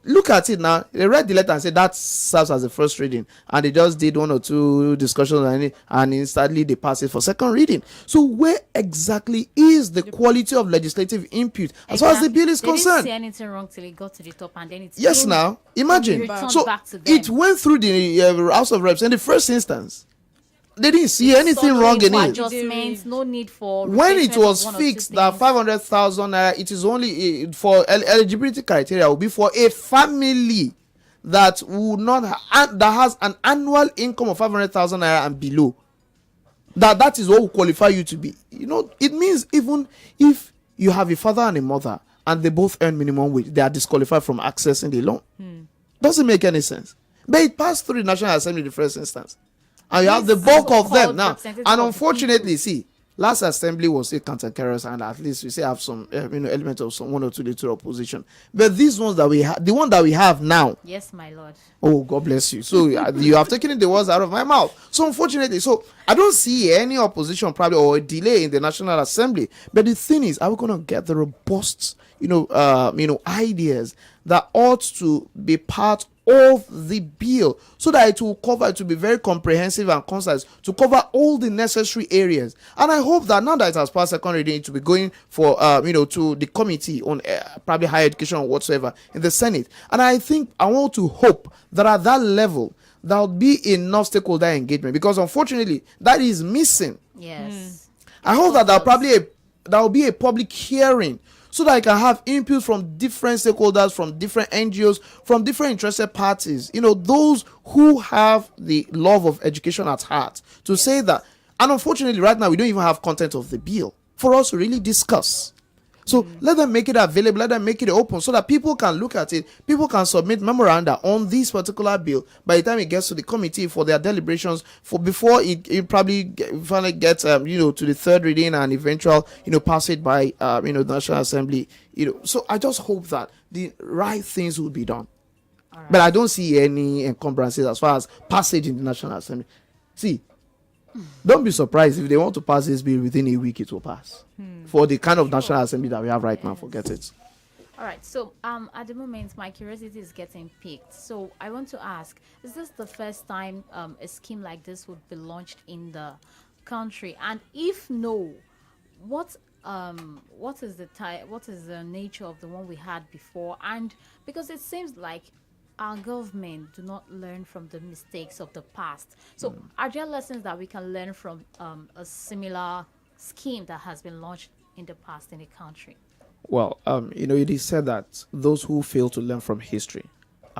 Speaker 3: look at it now, they read the letter and said that serves as the first reading, and they just did one or two discussions on it, and instantly they pass it for second reading. So where exactly is the quality of legislative input as far as the bill is concerned?
Speaker 1: They didn't see anything wrong till it got to the top, and then it's
Speaker 3: now imagine. So
Speaker 1: back to them.
Speaker 3: it went through the House of Reps in the first instance. They didn't see anything wrong in it.
Speaker 1: Adjustments, no need for
Speaker 3: when it was fixed that 500,000 naira, it is only for eligibility criteria will be for a family that would not that has an annual income of 500,000 naira and below. That is what will qualify you to be. It means even if you have a father and a mother and they both earn minimum wage, they are disqualified from accessing the loan. Doesn't make any sense. But it passed through the National Assembly in the first instance. And you have the bulk of them now. And unfortunately, see, last assembly was still cantankerous, and at least we still have some element of some one or two little opposition. But these ones that we have, the one that we have now.
Speaker 1: Yes, my lord.
Speaker 3: Oh, God bless you. So you have taken the words out of my mouth. So unfortunately, I don't see any opposition probably or a delay in the National Assembly. But the thing is, are we going to get the robust, ideas that ought to be part of the bill, so that it will be very comprehensive and concise to cover all the necessary areas? And I hope that now that it has passed second reading, it will be going for to the committee on probably higher education or whatsoever in the Senate. And I want to hope that at that level there will be enough stakeholder engagement, because unfortunately that is missing.
Speaker 1: Yes.
Speaker 3: I hope that there will be a public hearing, so that I can have input from different stakeholders, from different NGOs, from different interested parties, those who have the love of education at heart, to say that. And unfortunately, right now, we don't even have content of the bill for us to really discuss. So let them make it available, let them make it open, so that people can look at it, people can submit memoranda on this particular bill by the time it gets to the committee for their deliberations, before it probably finally gets to the third reading and eventual passage by the National Assembly. So I just hope that the right things will be done. Right. But I don't see any encumbrances as far as passage in the National Assembly. See, don't be surprised if they want to pass this bill within a week, it will pass. For the kind of National Assembly that we have right now, forget it.
Speaker 1: All right. So at the moment, my curiosity is getting piqued. So I want to ask, is this the first time a scheme like this would be launched in the country? And if no, what is the nature of the one we had before? And because it seems like our government do not learn from the mistakes of the past. So are there lessons that we can learn from a similar scheme that has been launched in the past in the country?
Speaker 3: Well, it is said that those who fail to learn from history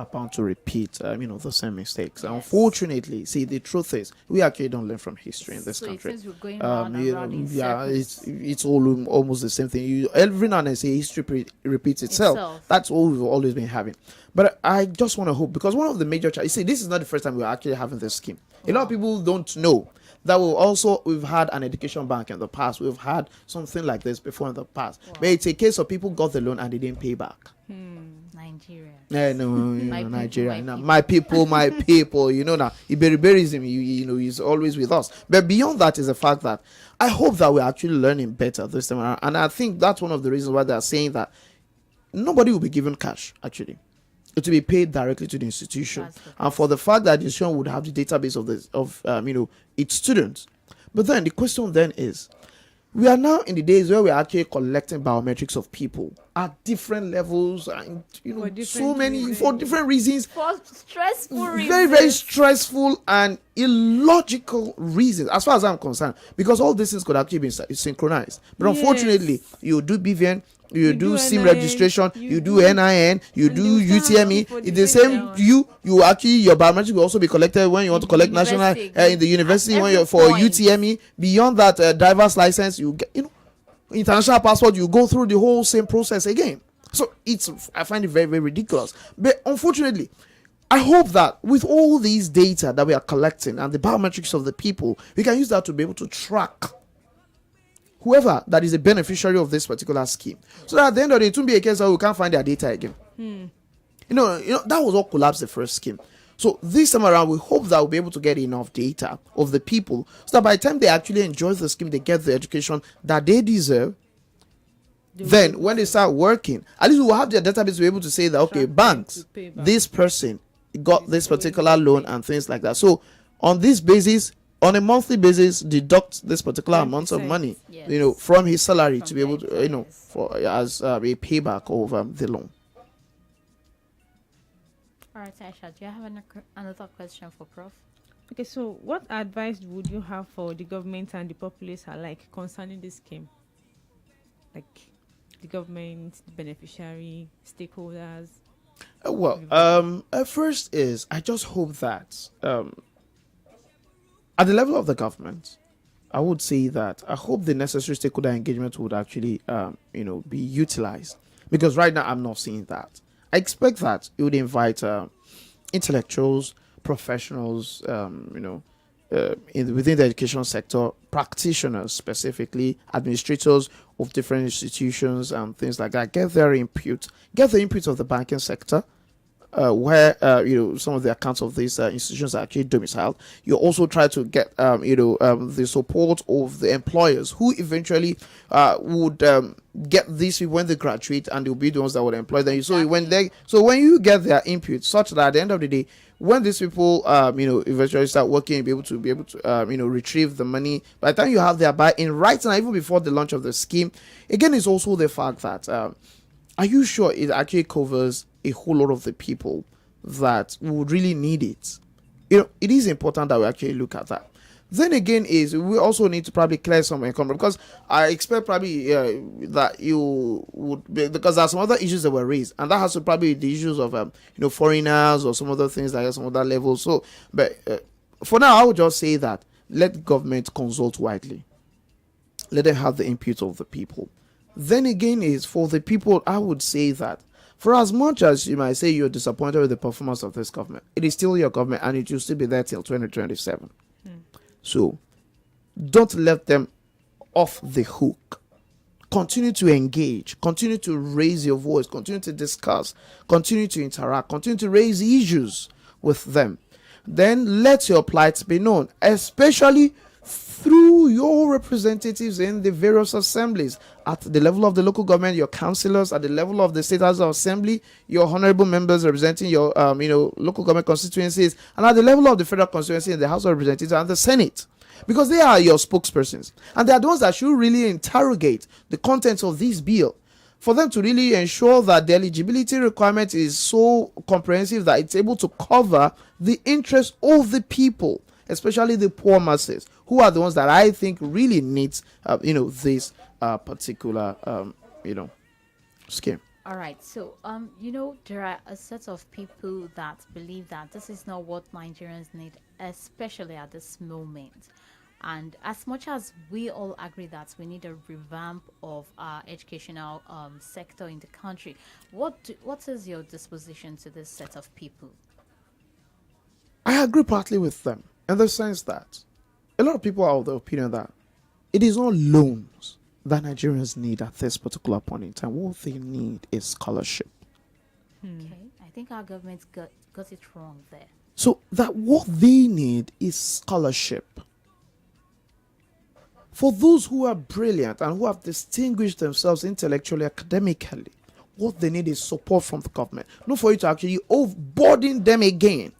Speaker 3: are bound to repeat, the same mistakes.
Speaker 1: Yes.
Speaker 3: Unfortunately, see, the truth is, we actually don't learn from history in this
Speaker 1: So it
Speaker 3: country.
Speaker 1: seems we're going round and round in
Speaker 3: Yeah,
Speaker 1: circles.
Speaker 3: it's all almost the same thing. Every now and then, say history repeats itself. That's all we've always been having. But I just want to hope, because one of the major challenges, see, this is not the first time we're actually having this scheme. A lot of people don't know that we've had an education bank in the past. We've had something like this before in the past. Wow. But it's a case of people got the loan and they didn't pay back.
Speaker 1: Nigeria.
Speaker 3: Nigeria. My people. Now Iberiberism, is always with us. But beyond that is the fact that I hope that we're actually learning better this time around. And I think that's one of the reasons why they're saying that nobody will be given cash, actually. It will be paid directly to the institution. And for the fact that the institution would have the database of its students. But then the question then is, we are now in the days where we are actually collecting biometrics of people at different levels, and for different reasons,
Speaker 1: for stressful reasons,
Speaker 3: very, very stressful and illogical reasons, as far as I'm concerned, because all these things could actually be synchronized. But unfortunately, you do BVN, you do SIM registration, you do NIN, you do UTME. It's the same. You actually, your biometric will also be collected when you want to collect national in the university when you're for UTME. Beyond that, driver's license, you get international passport. You go through the whole same process again. So I find it very, very ridiculous. But unfortunately, I hope that with all these data that we are collecting and the biometrics of the people, we can use that to be able to track whoever that is a beneficiary of this particular scheme. So that at the end of the day, it won't be a case where we can't find their data again. That was what collapsed the first scheme. So this time around, we hope that we'll be able to get enough data of the people so that by the time they actually enjoy the scheme, they get the education that they deserve. Then when they start working, at least we'll have their database to be able to say that, okay, banks, this person got this particular loan and things like that. So on this basis, on a monthly basis, deduct this particular amount of money, from his salary to be able to, for as a payback of the loan.
Speaker 1: All right, Aisha, do you have another question for Prof?
Speaker 4: Okay, so what advice would you have for the government and the populace alike concerning this scheme? Like the government, the beneficiary, stakeholders?
Speaker 3: First is, I just hope that at the level of the government, I would say that I hope the necessary stakeholder engagement would actually, be utilized. Because right now, I'm not seeing that. I expect that it would invite intellectuals, professionals, within the education sector, practitioners specifically, administrators of different institutions and things like that, get the input of the banking sector, where some of the accounts of these institutions are actually domiciled. You also try to get the support of the employers who eventually would get these people when they graduate, and they'll be the ones that would employ them. So when you get their input, such that at the end of the day, when these people eventually start working, be able to retrieve the money, by the time you have their buy-in right now, even before the launch of the scheme, again, it's also the fact that are you sure it actually covers a whole lot of the people that would really need it? It is important that we actually look at that. Then again, is we also need to probably clear some income, because I expect probably that you would be, because there are some other issues that were raised, and that has to probably be the issues of foreigners or some other things like some other levels. So, but for now, I would just say that let government consult widely. Let them have the input of the people. Then again, is for the people, I would say that for as much as you might say you're disappointed with the performance of this government, it is still your government, and it will still be there till 2027. So don't let them off the hook. Continue to engage, continue to raise your voice, continue to discuss, continue to interact, continue to raise issues with them. Then let your plight be known, especially through your representatives in the various assemblies, at the level of the local government, your councillors, at the level of the state house of assembly, your honorable members representing your local government constituencies, and at the level of the federal constituency in the House of Representatives and the Senate, because they are your spokespersons, and they are those that should really interrogate the contents of this bill, for them to really ensure that the eligibility requirement is so comprehensive that it's able to cover the interests of the people, especially the poor masses, who are the ones that I think really needs, this particular, scheme.
Speaker 1: All right. So, there are a set of people that believe that this is not what Nigerians need, especially at this moment. And as much as we all agree that we need a revamp of our educational sector in the country, what is your disposition to this set of people?
Speaker 3: I agree partly with them in the sense that a lot of people are of the opinion that it is not loans that Nigerians need at this particular point in time. What they need is scholarship.
Speaker 1: Okay, I think our government got it wrong there.
Speaker 3: So that what they need is scholarship. For those who are brilliant and who have distinguished themselves intellectually, academically, what they need is support from the government. Not for you to actually overburden them again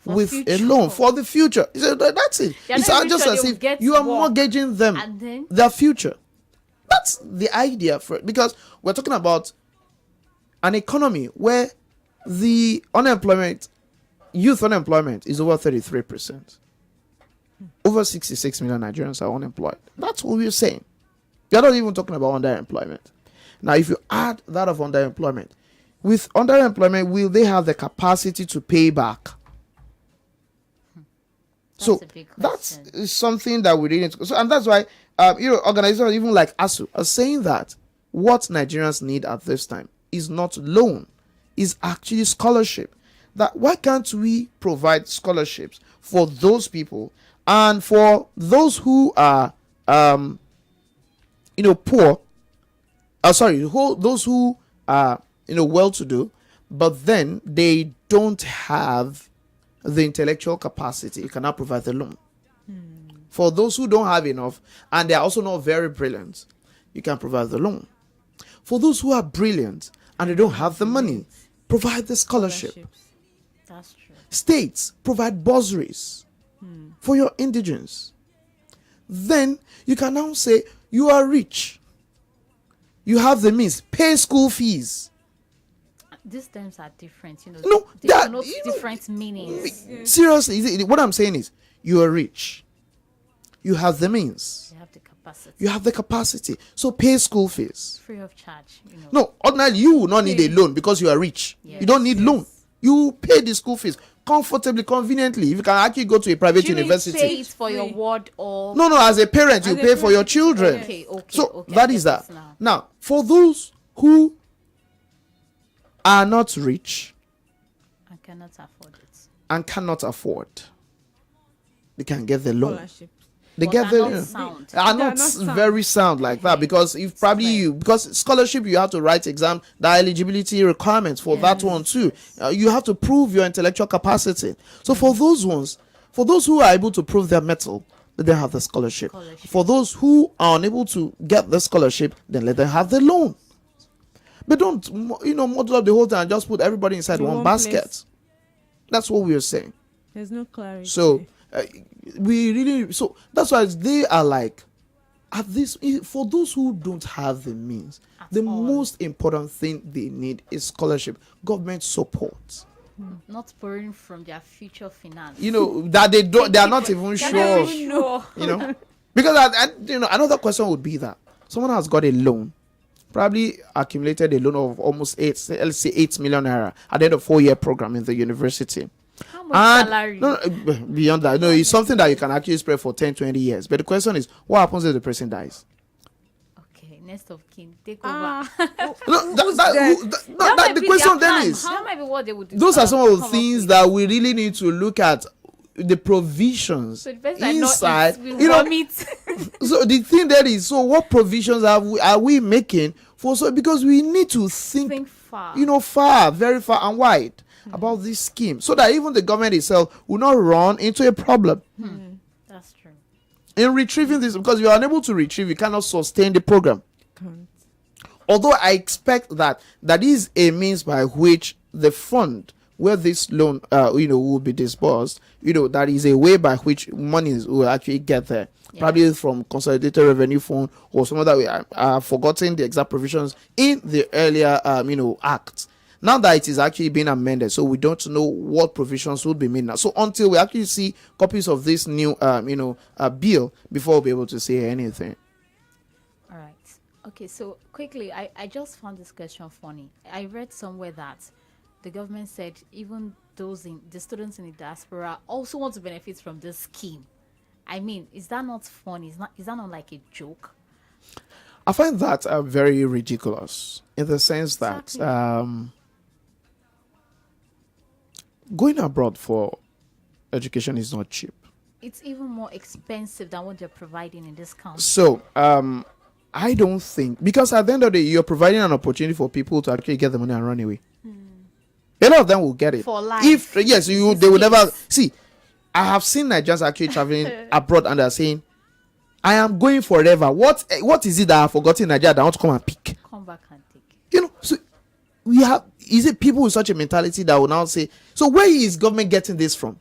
Speaker 3: with a loan for the future. So that's it. It's just as if you are mortgaging them their future. That's the idea for it, because we're talking about an economy where the youth unemployment is over 33%. Over 66 million Nigerians are unemployed. That's what we're saying. You're not even talking about underemployment. Now, if you add that of underemployment, with underemployment, will they have the capacity to pay back? That's something that we need to. So, and that's why organizations even like ASU are saying that what Nigerians need at this time is not loan, is actually scholarship. That why can't we provide scholarships for those people and for those who are poor? Those who are well-to-do, but then they don't have the intellectual capacity. You cannot provide the loan. For those who don't have enough and they are also not very brilliant, you can provide the loan. For those who are brilliant and they don't have the money, provide the scholarship.
Speaker 1: That's true.
Speaker 3: States provide bursaries for your indigents. Then you can now say you are rich. You have the means. Pay school fees.
Speaker 1: These terms are different,
Speaker 3: No,
Speaker 1: they connote different meanings.
Speaker 3: Seriously, what I'm saying is, you are rich. You have the means.
Speaker 1: You have the capacity.
Speaker 3: You have the capacity. So pay school fees.
Speaker 1: Free of charge.
Speaker 3: No, ordinarily you will not need a loan because you are rich.
Speaker 1: Yes.
Speaker 3: You don't need loan. You pay the school fees comfortably, conveniently. If you can actually go to a private university.
Speaker 1: You pay it for your ward or...
Speaker 3: No, as a parent, you pay for your children.
Speaker 1: Okay.
Speaker 3: So that is that. Now, for those who are not rich
Speaker 1: and cannot afford it,
Speaker 3: they can get the loan. They
Speaker 1: But
Speaker 3: get
Speaker 1: are
Speaker 3: the
Speaker 1: not sound.
Speaker 3: are not very sound like that, because if probably because scholarship, you have to write exam, the eligibility requirements for that one too. You have to prove your intellectual capacity. So for those who are able to prove their mettle, let them have the scholarship. For those who are unable to get the scholarship, then let them have the loan. But don't model up the whole thing and just put everybody inside one basket. Place. That's what we are saying.
Speaker 4: There's no clarity.
Speaker 3: So that's why they are like, at this, for those who don't have the means, most important thing they need is scholarship, government support.
Speaker 1: Not borrowing from their future finance.
Speaker 3: That they are not even sure. Because another question would be that someone has got a loan, probably accumulated a loan of almost 8 million naira at the end of 4-year program in the university.
Speaker 1: How much salary?
Speaker 3: No, beyond that, it's something that you can actually spread for 10-20 years. But the question is, what happens if the person dies?
Speaker 1: Okay, next of kin, take over.
Speaker 3: The question then is,
Speaker 1: that might be what they would do.
Speaker 3: Those are some of the things that we really need to look at. The provisions
Speaker 1: so the
Speaker 3: inside,
Speaker 1: so
Speaker 3: the thing there is, so what provisions are we making for? So because we need to think far, very far and wide about this scheme, so that even the government itself will not run into a problem.
Speaker 1: That's true.
Speaker 3: In retrieving this, because you are unable to retrieve, you cannot sustain the program. Although I expect that is a means by which the fund where this loan will be disbursed, that is a way by which monies will actually get there. Probably from Consolidated Revenue Fund or some other way. I've forgotten the exact provisions in the earlier act. Now that it is actually being amended, so we don't know what provisions will be made now. So until we actually see copies of this new bill before we'll be able to say anything.
Speaker 1: All right. Okay, so quickly, I just found this question funny. I read somewhere that the government said even the students in the diaspora also want to benefit from this scheme. I mean, is that not funny? Is that not like a joke?
Speaker 3: I find that very ridiculous in the sense that
Speaker 1: Exactly.
Speaker 3: going abroad for education is not cheap.
Speaker 1: It's even more expensive than what they're providing in this country.
Speaker 3: So, I don't think, because at the end of the day, you're providing an opportunity for people to actually get the money and run away. A lot of them will get it.
Speaker 1: For life.
Speaker 3: If yes,
Speaker 1: In this
Speaker 3: they will never
Speaker 1: case.
Speaker 3: see. I have seen Nigerians actually traveling abroad and they're saying, "I am going forever." What is it that I've forgotten in Nigeria that I want to come and pick?
Speaker 1: Come back and take.
Speaker 3: So we have. Is it people with such a mentality that will now say? So where is government getting this from?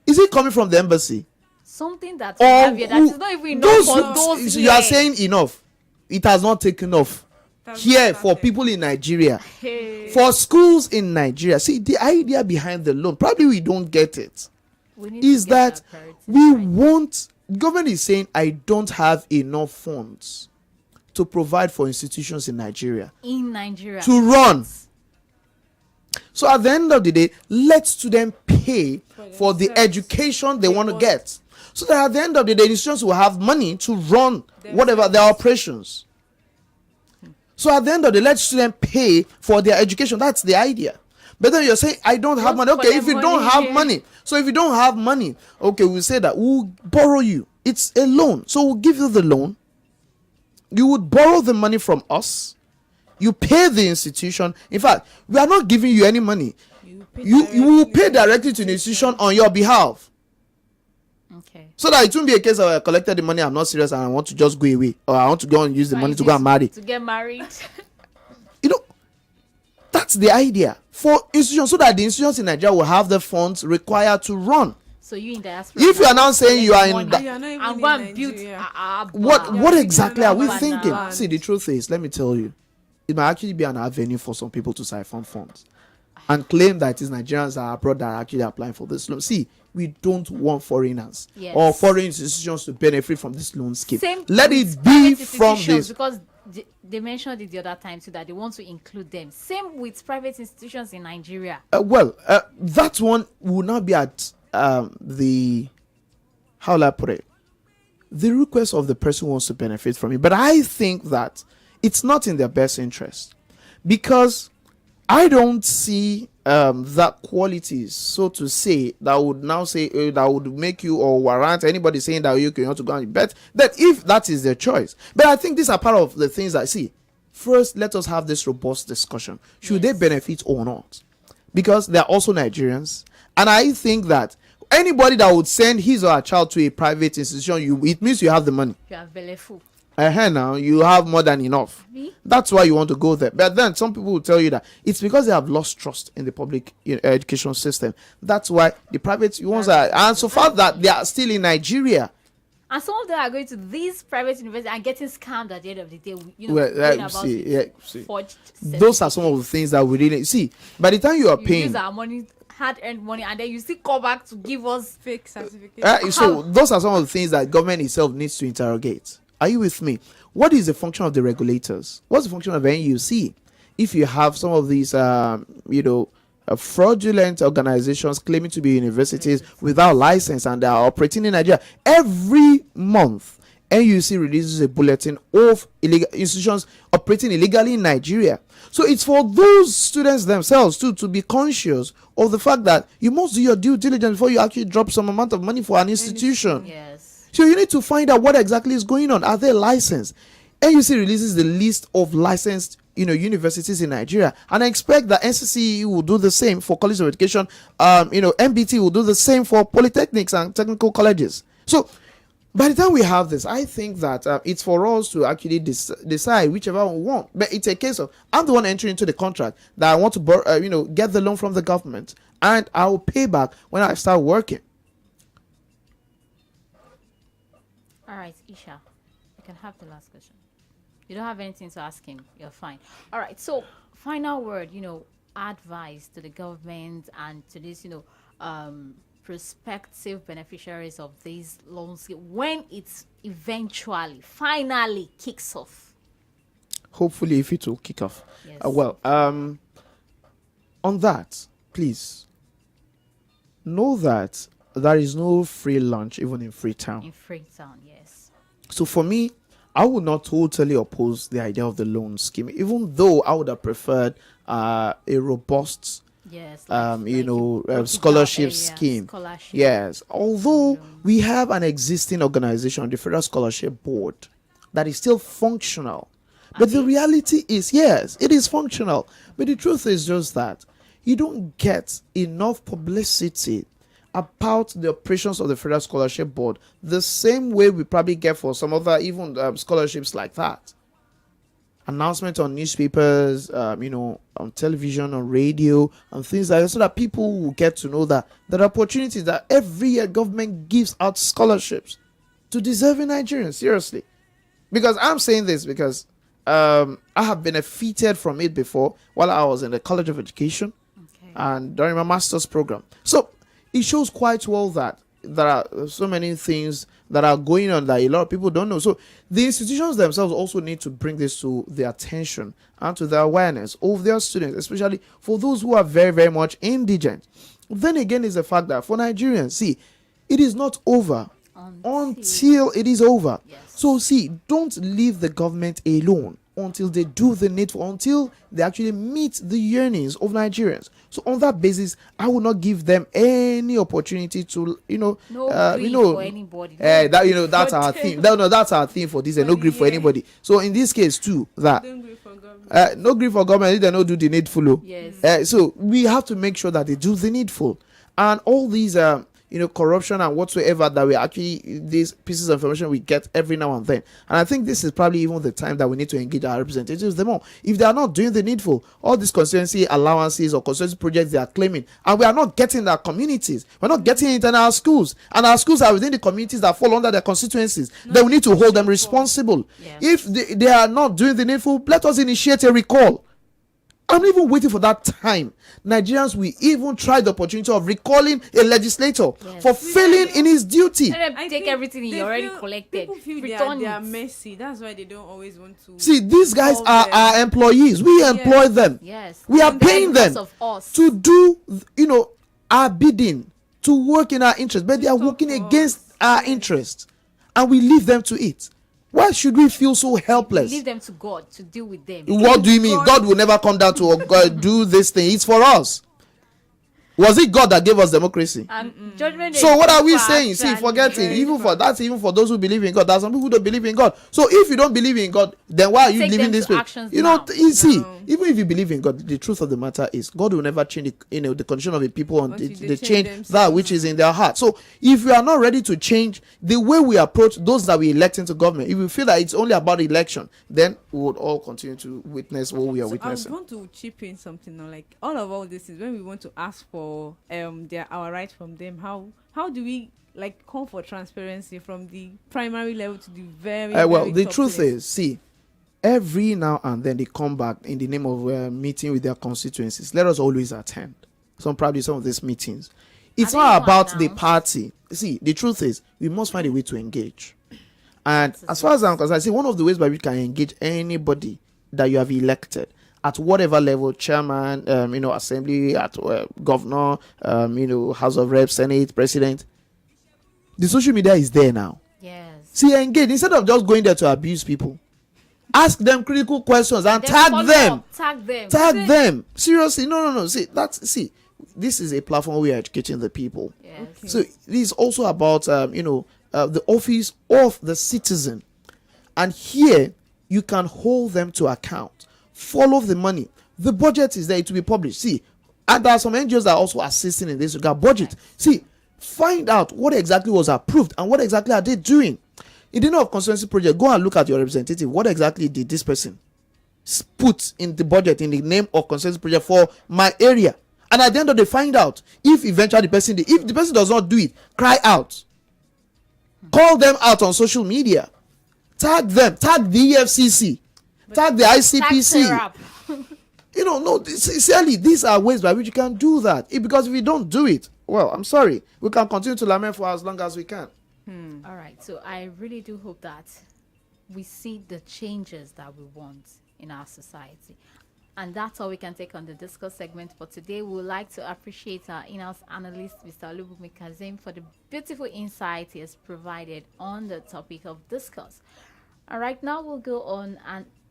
Speaker 3: Is it coming from the embassy?
Speaker 1: Something that we have here that is not even enough for those
Speaker 3: you are
Speaker 1: here.
Speaker 3: saying enough. It has not taken off
Speaker 4: That's
Speaker 3: here
Speaker 4: not
Speaker 3: for
Speaker 4: happened.
Speaker 3: people in Nigeria.
Speaker 1: Hey,
Speaker 3: For schools in Nigeria, see the idea behind the loan, probably we don't get it,
Speaker 1: we need
Speaker 3: is
Speaker 1: to get
Speaker 3: that
Speaker 1: our priorities
Speaker 3: we
Speaker 1: right.
Speaker 3: want, government is saying, I don't have enough funds to provide for institutions in Nigeria
Speaker 1: in Nigeria
Speaker 3: to run. So at the end of the day, let students pay for the
Speaker 4: themselves.
Speaker 3: education they want to
Speaker 4: want.
Speaker 3: get. So that at the end of the day, the institutions will have money to run whatever their operations. So at the end of the day, let students pay for their education. That's the idea. But then you're saying, I don't have money. Okay, if you don't have money, so if you don't have money, okay, we'll say that we'll borrow you. It's a loan. So we'll give you the loan. You would borrow the money from us. You pay the institution. In fact, we are not giving you any money. You will pay directly to the institution on your behalf.
Speaker 1: Okay.
Speaker 3: So that it won't be a case of I collected the money, I'm not serious, and I want to just go away. Or I want to go and use the money to go and marry.
Speaker 1: To get married.
Speaker 3: You know, that's the idea. For institutions, so that the institutions in Nigeria will have the funds required to run.
Speaker 1: So you in diaspora.
Speaker 3: If you are now saying you are in
Speaker 1: money.
Speaker 3: that,
Speaker 4: You are not even
Speaker 1: I'm
Speaker 4: in
Speaker 1: going to build
Speaker 4: Nigeria.
Speaker 3: what exactly are we
Speaker 1: Banana.
Speaker 3: thinking? See, the truth is, let me tell you, it might actually be an avenue for some people to siphon funds and claim that it is Nigerians that are abroad that are actually applying for this loan. See, we don't want foreigners
Speaker 1: Yes.
Speaker 3: or foreign institutions to benefit from this loan scheme.
Speaker 1: Same
Speaker 3: Let
Speaker 1: with
Speaker 3: it be
Speaker 1: private
Speaker 3: from
Speaker 1: institutions,
Speaker 3: this.
Speaker 1: because they mentioned it the other time too that they want to include them. Same with private institutions in Nigeria.
Speaker 3: That one will not be at the, how will I put it, the request of the person who wants to benefit from it. But I think that it's not in their best interest, because I don't see that qualities, so to say, that would now say that would make you or warrant anybody saying that you want to go and bet that if that is their choice. But I think these are part of the things that, see, first let us have this robust discussion. Should
Speaker 1: Yes.
Speaker 3: they benefit or not? Because they are also Nigerians, and I think that anybody that would send his or her child to a private institution, it means you have the money.
Speaker 1: You are very full.
Speaker 3: Now you have more than enough.
Speaker 1: Me?
Speaker 3: That's why you want to go there. But then some people will tell you that it's because they have lost trust in the public education system. That's why the private ones are, and so far that they are still in Nigeria.
Speaker 1: And some of them are going to these private universities and getting scammed at the end of the day. You know,
Speaker 3: Well,
Speaker 1: going about
Speaker 3: see,
Speaker 1: with
Speaker 3: see.
Speaker 1: forged
Speaker 3: Those are some of the things that we really see. By the time you are
Speaker 1: you
Speaker 3: paying,
Speaker 1: use our money, hard-earned money, and then you still come back to give us.
Speaker 4: Fake certificate.
Speaker 3: so those are some of the things that government itself needs to interrogate. Are you with me? What is the function of the regulators? What's the function of NUC? If you have some of these, fraudulent organizations claiming to be universities without license and they are operating in Nigeria, every month NUC releases a bulletin of illegal institutions operating illegally in Nigeria. So it's for those students themselves too to be conscious of the fact that you must do your due diligence before you actually drop some amount of money for an institution.
Speaker 1: Yes.
Speaker 3: So you need to find out what exactly is going on. Are they licensed? NUC releases the list of licensed, universities in Nigeria, and I expect that NCCE will do the same for college of education. MBT will do the same for polytechnics and technical colleges. So by the time we have this, I think that it's for us to actually decide whichever we want. But it's a case of, I'm the one entering into the contract that I want to get the loan from the government, and I will pay back when I start working.
Speaker 1: All right, Isha, you can have the last question. You don't have anything to ask him. You're fine. All right. So, final word. Advice to the government and to this, prospective beneficiaries of these loans when it's eventually, finally kicks off.
Speaker 3: hopefully if it will kick off.
Speaker 1: Yes.
Speaker 3: On that, please know that there is no free lunch even in Freetown.
Speaker 1: In Freetown, yes.
Speaker 3: So for me, I would not totally oppose the idea of the loan scheme, even though I would have preferred a robust,
Speaker 1: Yes.
Speaker 3: scholarship
Speaker 1: area,
Speaker 3: scheme.
Speaker 1: Scholarship.
Speaker 3: Yes, although we have an existing organization, the Federal Scholarship Board, that is still functional. But the reality is, yes, it is functional. But the truth is just that you don't get enough publicity about the operations of the Federal Scholarship Board the same way we probably get for some other even scholarships like that. Announcement on newspapers, on television, on radio, and things like that, so that people will get to know that there are opportunities that every year government gives out scholarships to deserving Nigerians. Seriously. Because I'm saying this because I have benefited from it before while I was in the College of Education and during my master's program. So it shows quite well that there are so many things that are going on that a lot of people don't know. So the institutions themselves also need to bring this to their attention and to their awareness of their students, especially for those who are very, very much indigent. Then again is the fact that for Nigerians, see, it is not over until it is over.
Speaker 1: Yes.
Speaker 3: So see, don't leave the government alone until they do the needful, until they actually meet the yearnings of Nigerians. So on that basis, I will not give them any opportunity to,
Speaker 1: No grief for anybody.
Speaker 3: That's our theme. That's our theme for this. No grief for anybody. So in this case too, that
Speaker 4: Don't grieve for government.
Speaker 3: no grief for government if they don't do the needful.
Speaker 1: Yes.
Speaker 3: So we have to make sure that they do the needful, and all these corruption and whatsoever that we actually, these pieces of information we get every now and then. And I think this is probably even the time that we need to engage our representatives the more. If they are not doing the needful, all these constituency allowances or constituency projects they are claiming, and we are not getting our communities, we're not getting it in our schools, and our schools are within the communities that fall under their constituencies, then we need to hold them responsible.
Speaker 1: Yes.
Speaker 3: If they are not doing the needful, let us initiate a recall. I'm even waiting for that time. Nigerians will even try the opportunity of recalling a legislator for failing in his duty.
Speaker 1: Let them take everything he already collected.
Speaker 4: People feel
Speaker 1: Return
Speaker 4: they are
Speaker 1: it.
Speaker 4: messy. That's why they don't always want to.
Speaker 3: See, these guys
Speaker 4: call
Speaker 3: are
Speaker 4: them.
Speaker 3: our employees. We employ them.
Speaker 1: Yes.
Speaker 3: We are
Speaker 1: And they're
Speaker 3: paying them
Speaker 1: because of us.
Speaker 3: to do, our bidding, to work in our interest, but they are working
Speaker 4: for
Speaker 3: against
Speaker 4: us.
Speaker 3: our interest, and we leave them to it. Why should we feel so helpless?
Speaker 1: Leave them to God to deal with them.
Speaker 3: What do you mean? God will never come down to do this thing. It's for us. Was it God that gave us democracy?
Speaker 1: Judgment
Speaker 3: So
Speaker 1: is
Speaker 3: what are we
Speaker 1: far,
Speaker 3: saying? See,
Speaker 1: actually.
Speaker 3: forget it. Even for those who believe in God. There are some people who don't believe in God. So if you don't believe in God, then why are you
Speaker 1: Take
Speaker 3: living
Speaker 1: them
Speaker 3: this
Speaker 1: to
Speaker 3: way?
Speaker 1: actions
Speaker 3: You know,
Speaker 1: now.
Speaker 3: you see, even if you believe in God, the truth of the matter is God will never change the condition of the people until
Speaker 4: Until
Speaker 3: they
Speaker 4: they
Speaker 3: change
Speaker 4: change
Speaker 3: that which is in their heart. So if we are not ready to change the way we approach those that we elect into government, if we feel that it's only about election, then we would all continue to witness what we are
Speaker 4: So I
Speaker 3: witnessing.
Speaker 4: want to chip in something now. Like all this is when we want to ask for our right from them. How do we call for transparency from the primary level to the very very
Speaker 3: the
Speaker 4: top
Speaker 3: truth
Speaker 4: place?
Speaker 3: is, see, every now and then they come back in the name of meeting with their constituencies. Let us always attend some of these meetings. It's
Speaker 1: Are
Speaker 3: not
Speaker 1: they
Speaker 3: about the
Speaker 1: announced?
Speaker 3: party. See, the truth is we must find a way to engage. And as far as I'm concerned, see, one of the ways by which we can engage anybody that you have elected at whatever level, chairman, assembly, at governor, House of Reps, Senate, president, the social media is there now.
Speaker 1: Yes.
Speaker 3: See, engage instead of just going there to abuse people. Ask them critical questions and
Speaker 1: Then
Speaker 3: tag
Speaker 1: follow
Speaker 3: them.
Speaker 1: up, Tag them.
Speaker 3: Tag them. Seriously, no. See, this is a platform where we are educating the people.
Speaker 1: Yes.
Speaker 4: Okay.
Speaker 3: So it is also about the office of the citizen, and here you can hold them to account. Follow the money. The budget is there to be published. See, and there are some NGOs that are also assisting in this regard. Budget. See, find out what exactly was approved and what exactly are they doing. In the name of constituency project, go and look at your representative. What exactly did this person put in the budget in the name of constituency project for my area? And at the end of the day, find out if eventually if the person does not do it, cry out. Call them out on social media. Tag them. Tag the EFCC. Tag the ICPC.
Speaker 1: Tag
Speaker 3: Sincerely, these are ways by which you can do that. Because if we don't do it, well, I'm sorry. We can continue to lament for as long as we can.
Speaker 1: All right. So I really do hope that we see the changes that we want in our society. And that's all we can take on the discuss segment for today. We would like to appreciate our in-house analyst, Mr. OLUBUNMI KAZEEM, for the beautiful insight he has provided on the topic of discuss. All right, now we'll go on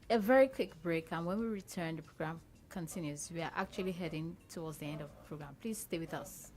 Speaker 1: a very quick break, and when we return, the program continues. We are actually heading towards the end of the program. Please stay with us.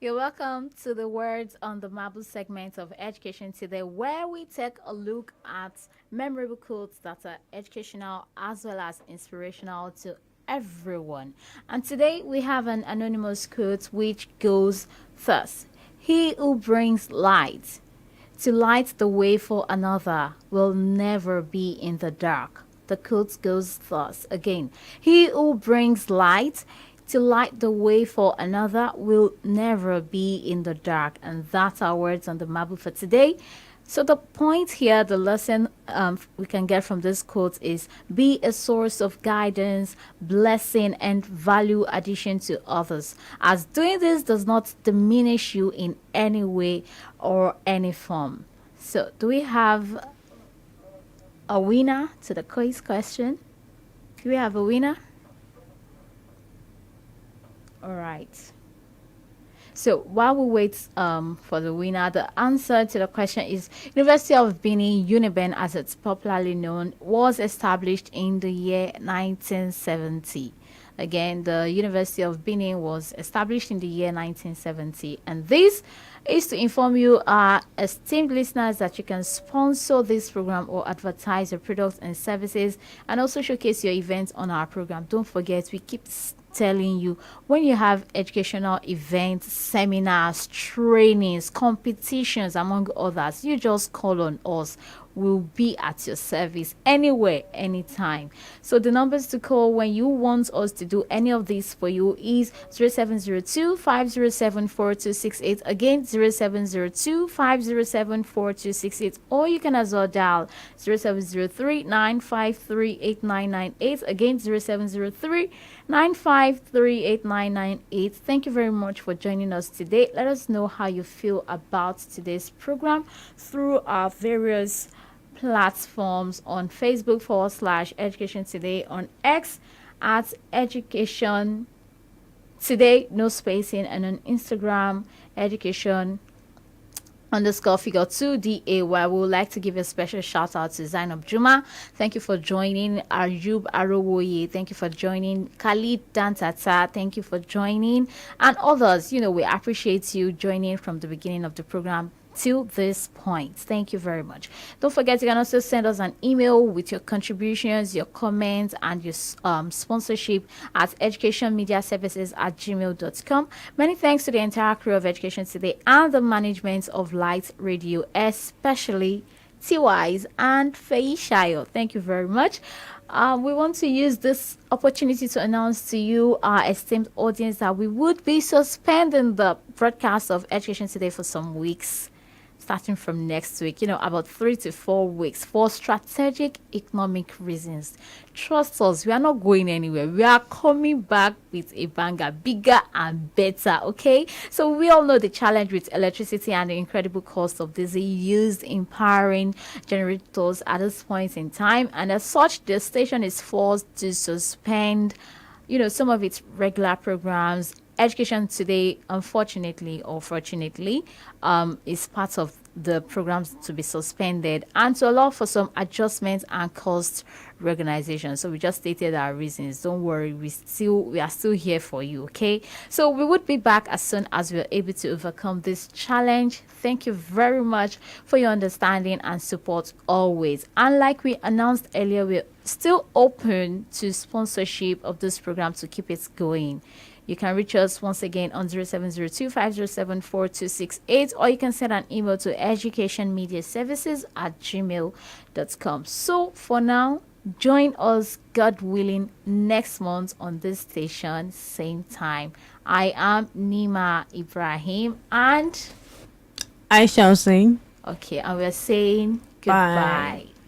Speaker 1: You're welcome to the Words on the Marble segment of Education Today, where we take a look at memorable quotes that are educational as well as inspirational to everyone. And today we have an anonymous quote which goes thus: "He who brings light to light the way for another will never be in the dark." The quote goes thus again: "He who brings light to light the way for another will never be in the dark." And that's our words on the marble for today. So the point here, the lesson we can get from this quote is: be a source of guidance, blessing, and value addition to others, as doing this does not diminish you in any way or any form. So do we have a winner to the quiz question? Do we have a winner? All right. So while we wait for the winner, the answer to the question is University of Benin, UNIBEN as it's popularly known, was established in the year 1970. Again, the University of Benin was established in the year 1970. And this is to inform you, our esteemed listeners, that you can sponsor this program or advertise your products and services and also showcase your events on our program. Don't forget, we keep telling you, when you have educational events, seminars, trainings, competitions, among others, you just call on us. We'll be at your service anywhere, anytime. So the numbers to call when you want us to do any of this for you is 0702 507 4268. Again, 0702 507 4268. Or you can as well dial 0703 953 8998. Again, 0703 953 8998. Thank you very much for joining us today. Let us know how you feel about today's program through our various platforms on Facebook /Education Today, on X at Education Today, no spacing, and on Instagram, Education _figure 2DA, where we would like to give a special shout out to Zainab Juma. Thank you for joining. Arjub Arowoye, thank you for joining. Khalid Dantata, thank you for joining. And others, we appreciate you joining from the beginning of the program till this point. Thank you very much. Don't forget, you can also send us an email with your contributions, your comments, and your sponsorship at educationmediaservices@gmail.com. Many thanks to the entire crew of Education Today and the management of Light Radio, especially T-Wise and Faye Shayo. Thank you very much. We want to use this opportunity to announce to you, our esteemed audience, that we would be suspending the broadcast of Education Today for some weeks, starting from next week, about 3 to 4 weeks, for strategic economic reasons. Trust us, we are not going anywhere. We are coming back with a banger, bigger and better, okay? So we all know the challenge with electricity and the incredible cost of diesel used in powering generators at this point in time. And as such, the station is forced to suspend, some of its regular programs. Education Today, unfortunately or fortunately, is part of the programs to be suspended and to allow for some adjustments and cost reorganization. So we just stated our reasons. Don't worry, we are still here for you, okay? So we would be back as soon as we're able to overcome this challenge. Thank you very much for your understanding and support always. And like we announced earlier, we're still open to sponsorship of this program to keep it going. You can reach us once again on 0702 507 4268, or you can send an email to educationmediaservices@gmail.com. So for now, join us, God willing, next month on this station, same time. I am Nima Ibrahim, and
Speaker 4: I shall sing.
Speaker 1: Okay, and we're saying goodbye.
Speaker 4: Bye.